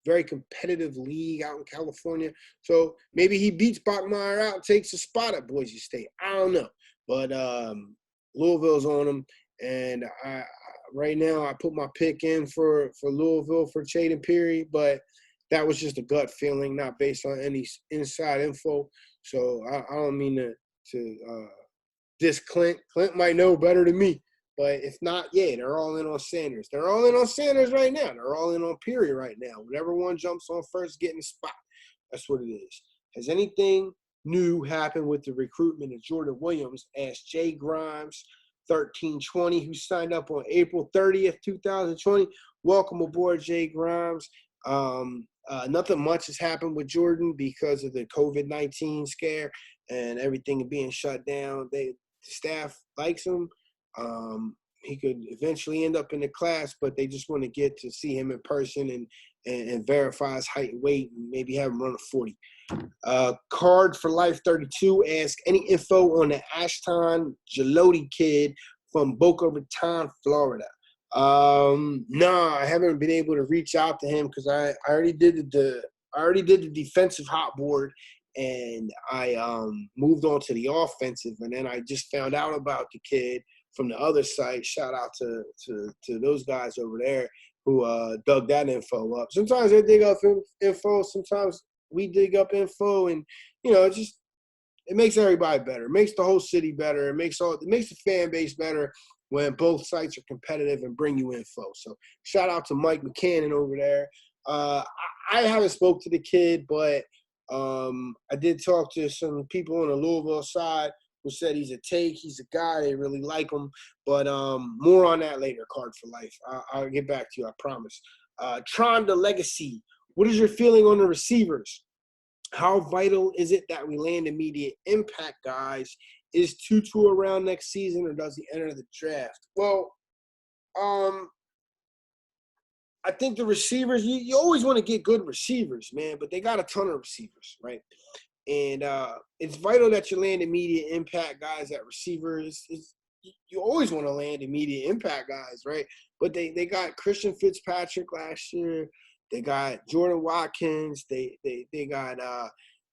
very competitive league out in California. So maybe he beats Bachmeier out and takes a spot at Boise State. I don't know. But Louisville's on him. And right now I put my pick in for Louisville for Shaden Peary, but that was just a gut feeling, not based on any inside info. So I don't mean to diss Clint. Clint might know better than me. But if not, yeah, they're all in on Sanders. They're all in on Sanders right now. They're all in on Peary right now. Whatever one jumps on first, get in the spot. That's what it is. Has anything new happened with the recruitment of Jordan Williams? Asked Jay Grimes, 1320, who signed up on April 30th, 2020. Welcome aboard, Jay Grimes. Nothing much has happened with Jordan because of the COVID-19 scare and everything being shut down. The staff likes him. He could eventually end up in the class, but they just want to get to see him in person and verify his height and weight and maybe have him run a 40. Card for Life 32 asks, any info on the Ashton Gelotti kid from Boca Raton, Florida? No, I haven't been able to reach out to him because I already did the defensive hot board, and I moved on to the offensive, and then I just found out about the kid from the other site. Shout out to those guys over there who dug that info up. Sometimes they dig up info. Sometimes we dig up info, and it makes everybody better. It makes the whole city better. It makes the fan base better when both sites are competitive and bring you info. So shout out to Mike McCannon over there. I haven't spoke to the kid, but I did talk to some people on the Louisville side who said he's a take. He's a guy. They really like him. But more on that later, Card for Life. I'll get back to you, I promise. Tron the Legacy. What is your feeling on the receivers? How vital is it that we land immediate impact guys? Is Tutu around next season, or does he enter the draft? Well, I think the receivers, you always want to get good receivers, man, but they got a ton of receivers, right? And it's vital that you land immediate impact guys at receivers. You always want to land immediate impact guys, right? But they got Christian Fitzpatrick last year. They got Jordan Watkins. They got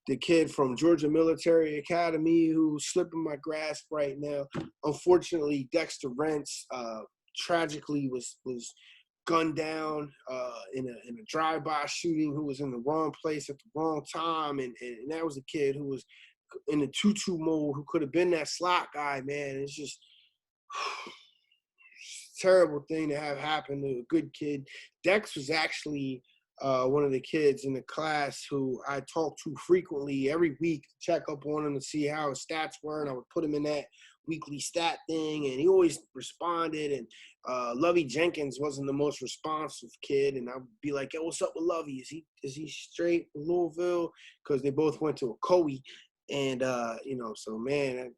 the kid from Georgia Military Academy who's slipping my grasp right now. Unfortunately, Dexter Rents tragically was gunned down in a drive-by shooting, who was in the wrong place at the wrong time, and that was a kid who was in the 2-2 mode who could have been that slot guy, man. It's just terrible thing to have happen to a good kid. Dex was actually one of the kids in the class who I talked to frequently every week to check up on him to see how his stats were, and I would put him in that weekly stat thing, and he always responded. And Lovey Jenkins wasn't the most responsive kid, and I'd be like, "Yo, what's up with Lovey? Is he straight from Louisville?" Because they both went to a Coe, and so man,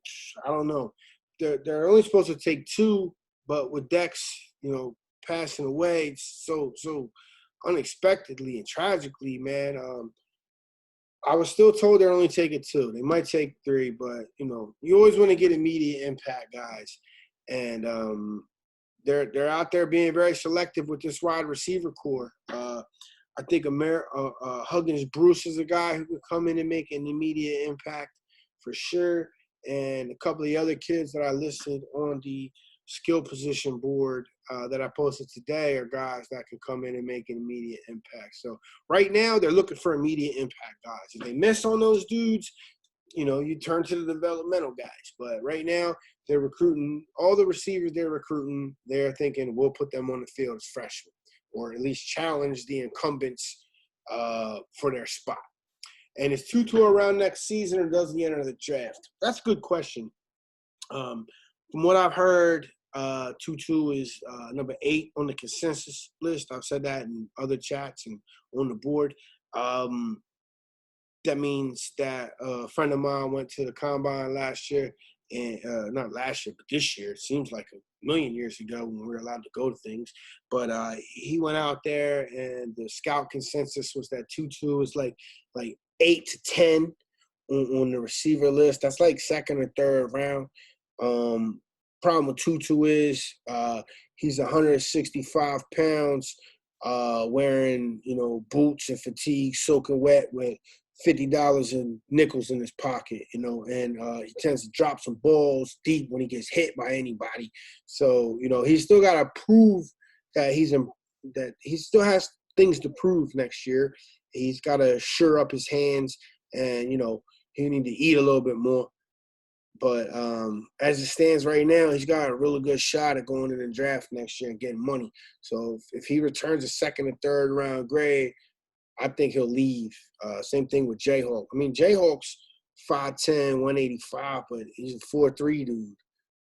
I don't know. They're only supposed to take 2. But with Dex, passing away so unexpectedly and tragically, man, I was still told they're only taking 2. They might take 3, but you always want to get immediate impact guys, and they're out there being very selective with this wide receiver core. I think Huggins Bruce is a guy who could come in and make an immediate impact for sure, and a couple of the other kids that I listed on the skill position board that I posted today are guys that can come in and make an immediate impact. So right now they're looking for immediate impact guys. If they miss on those dudes, you turn to the developmental guys. But right now they're recruiting all the receivers they're recruiting. They're thinking we'll put them on the field as freshmen, or at least challenge the incumbents for their spot. And is Tutu around next season, or does he enter the draft? That's a good question. From what I've heard, Tutu is number 8 on the consensus list. I've said that in other chats and on the board. That means that a friend of mine went to the combine last year, and not last year, but this year. It seems like a million years ago when we were allowed to go to things. But he went out there, and the scout consensus was that Tutu is like 8 to 10 on the receiver list. That's like second or third round. Problem with Tutu is he's 165 pounds, wearing boots and fatigue, soaking wet with $50 in nickels in his pocket, and he tends to drop some balls deep when he gets hit by anybody. So he's still got to prove that that he still has things to prove next year. He's got to shore up his hands, and he need to eat a little bit more. But as it stands right now, he's got a really good shot at going in the draft next year and getting money. So if he returns a second and third round grade, I think he'll leave. Same thing with Jayhawk. I mean, Jayhawk's 5'10", 185, but he's a 4'3" dude.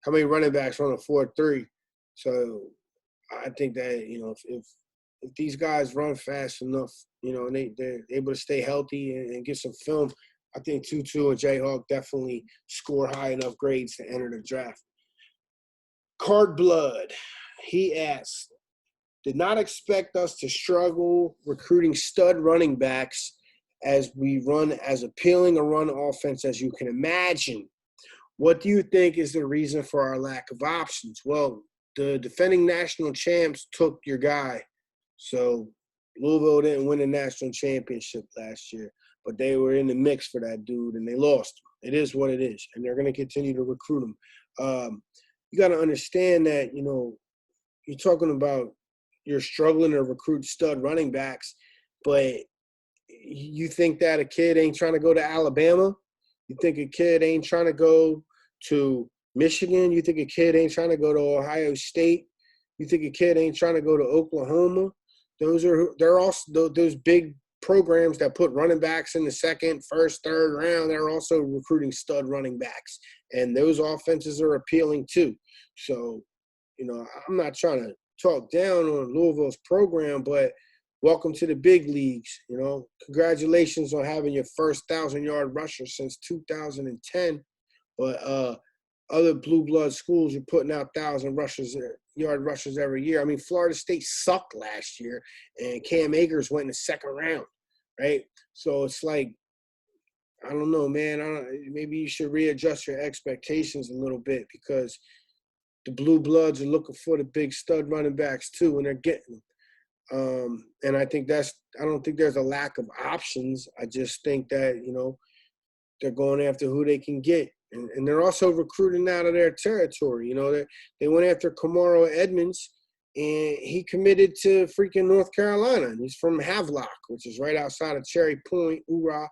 How many running backs run a 4'3"? So I think that, if these guys run fast enough, and they're able to stay healthy and get some film, I think Tutu and Jayhawk definitely score high enough grades to enter the draft. Card Blood, he asks, did not expect us to struggle recruiting stud running backs as we run as appealing a run offense as you can imagine. What do you think is the reason for our lack of options? Well, the defending national champs took your guy. So Louisville didn't win a national championship last year, but they were in the mix for that dude, and they lost him. It is what it is, and they're going to continue to recruit him. You got to understand that, you're talking about you're struggling to recruit stud running backs, but you think that a kid ain't trying to go to Alabama? You think a kid ain't trying to go to Michigan? You think a kid ain't trying to go to Ohio State? You think a kid ain't trying to go to Oklahoma? They're also those big programs that put running backs in the second, first, third round. They're also recruiting stud running backs, and those offenses are appealing too. So, I'm not trying to talk down on Louisville's program, but welcome to the big leagues. Congratulations on having your first 1,000-yard rusher since 2010. But other blue blood schools are putting out 1,000-yard rushers every year. I mean, Florida State sucked last year, and Cam Akers went in the second round, right? So it's like, I don't know, man. Maybe you should readjust your expectations a little bit, because the blue bloods are looking for the big stud running backs too, and they're getting them. And I don't think there's a lack of options. I just think that, they're going after who they can get. And they're also recruiting out of their territory. You know, they went after Kamaro Edmonds, and he committed to freaking North Carolina. And he's from Havelock, which is right outside of Cherry Point, Ura.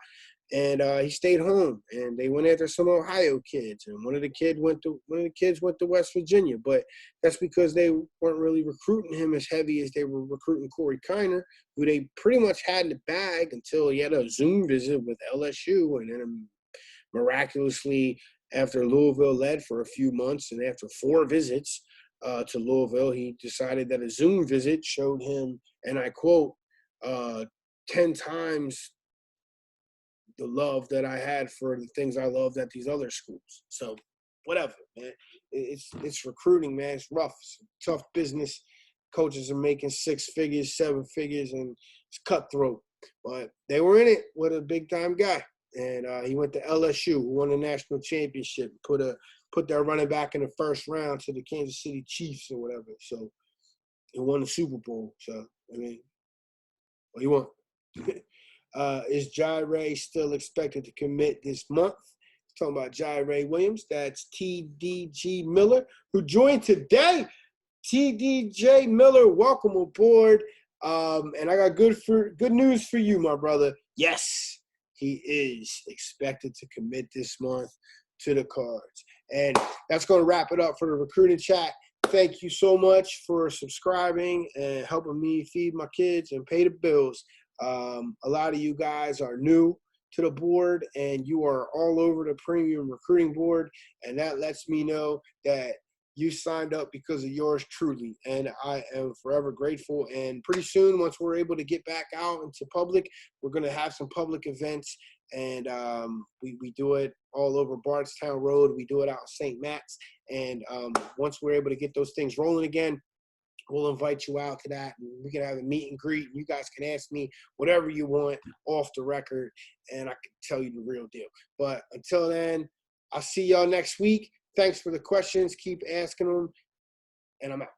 And he stayed home. And they went after some Ohio kids. And one of the kids went to West Virginia. But that's because they weren't really recruiting him as heavy as they were recruiting Corey Kiner, who they pretty much had in the bag until he had a Zoom visit with LSU, and then miraculously, after Louisville led for a few months and after 4 visits to Louisville, he decided that a Zoom visit showed him, and I quote, 10 times the love that I had for the things I loved at these other schools. So whatever, man. It's recruiting, man. It's rough. It's tough business. Coaches are making 6 figures, 7 figures, and it's cutthroat. But they were in it with a big-time guy. And he went to LSU, who won the national championship, put their running back in the first round to the Kansas City Chiefs or whatever. So he won the Super Bowl. So, I mean, what do you want? Is Jai Ray still expected to commit this month? Talking about Jai Ray Williams. That's TDG Miller, who joined today. TDJ Miller, welcome aboard. And I got good news for you, my brother. Yes, he is expected to commit this month to the Cards. And that's going to wrap it up for the recruiting chat. Thank you so much for subscribing and helping me feed my kids and pay the bills. A lot of you guys are new to the board, and you are all over the premium recruiting board, and that lets me know that you signed up because of yours truly, and I am forever grateful. And pretty soon, once we're able to get back out into public, we're going to have some public events, and we do it all over Bardstown Road. We do it out in St. Matt's, and once we're able to get those things rolling again, we'll invite you out to that, and we can have a meet and greet. You guys can ask me whatever you want off the record, and I can tell you the real deal. But until then, I'll see y'all next week. Thanks for the questions. Keep asking them, and I'm out.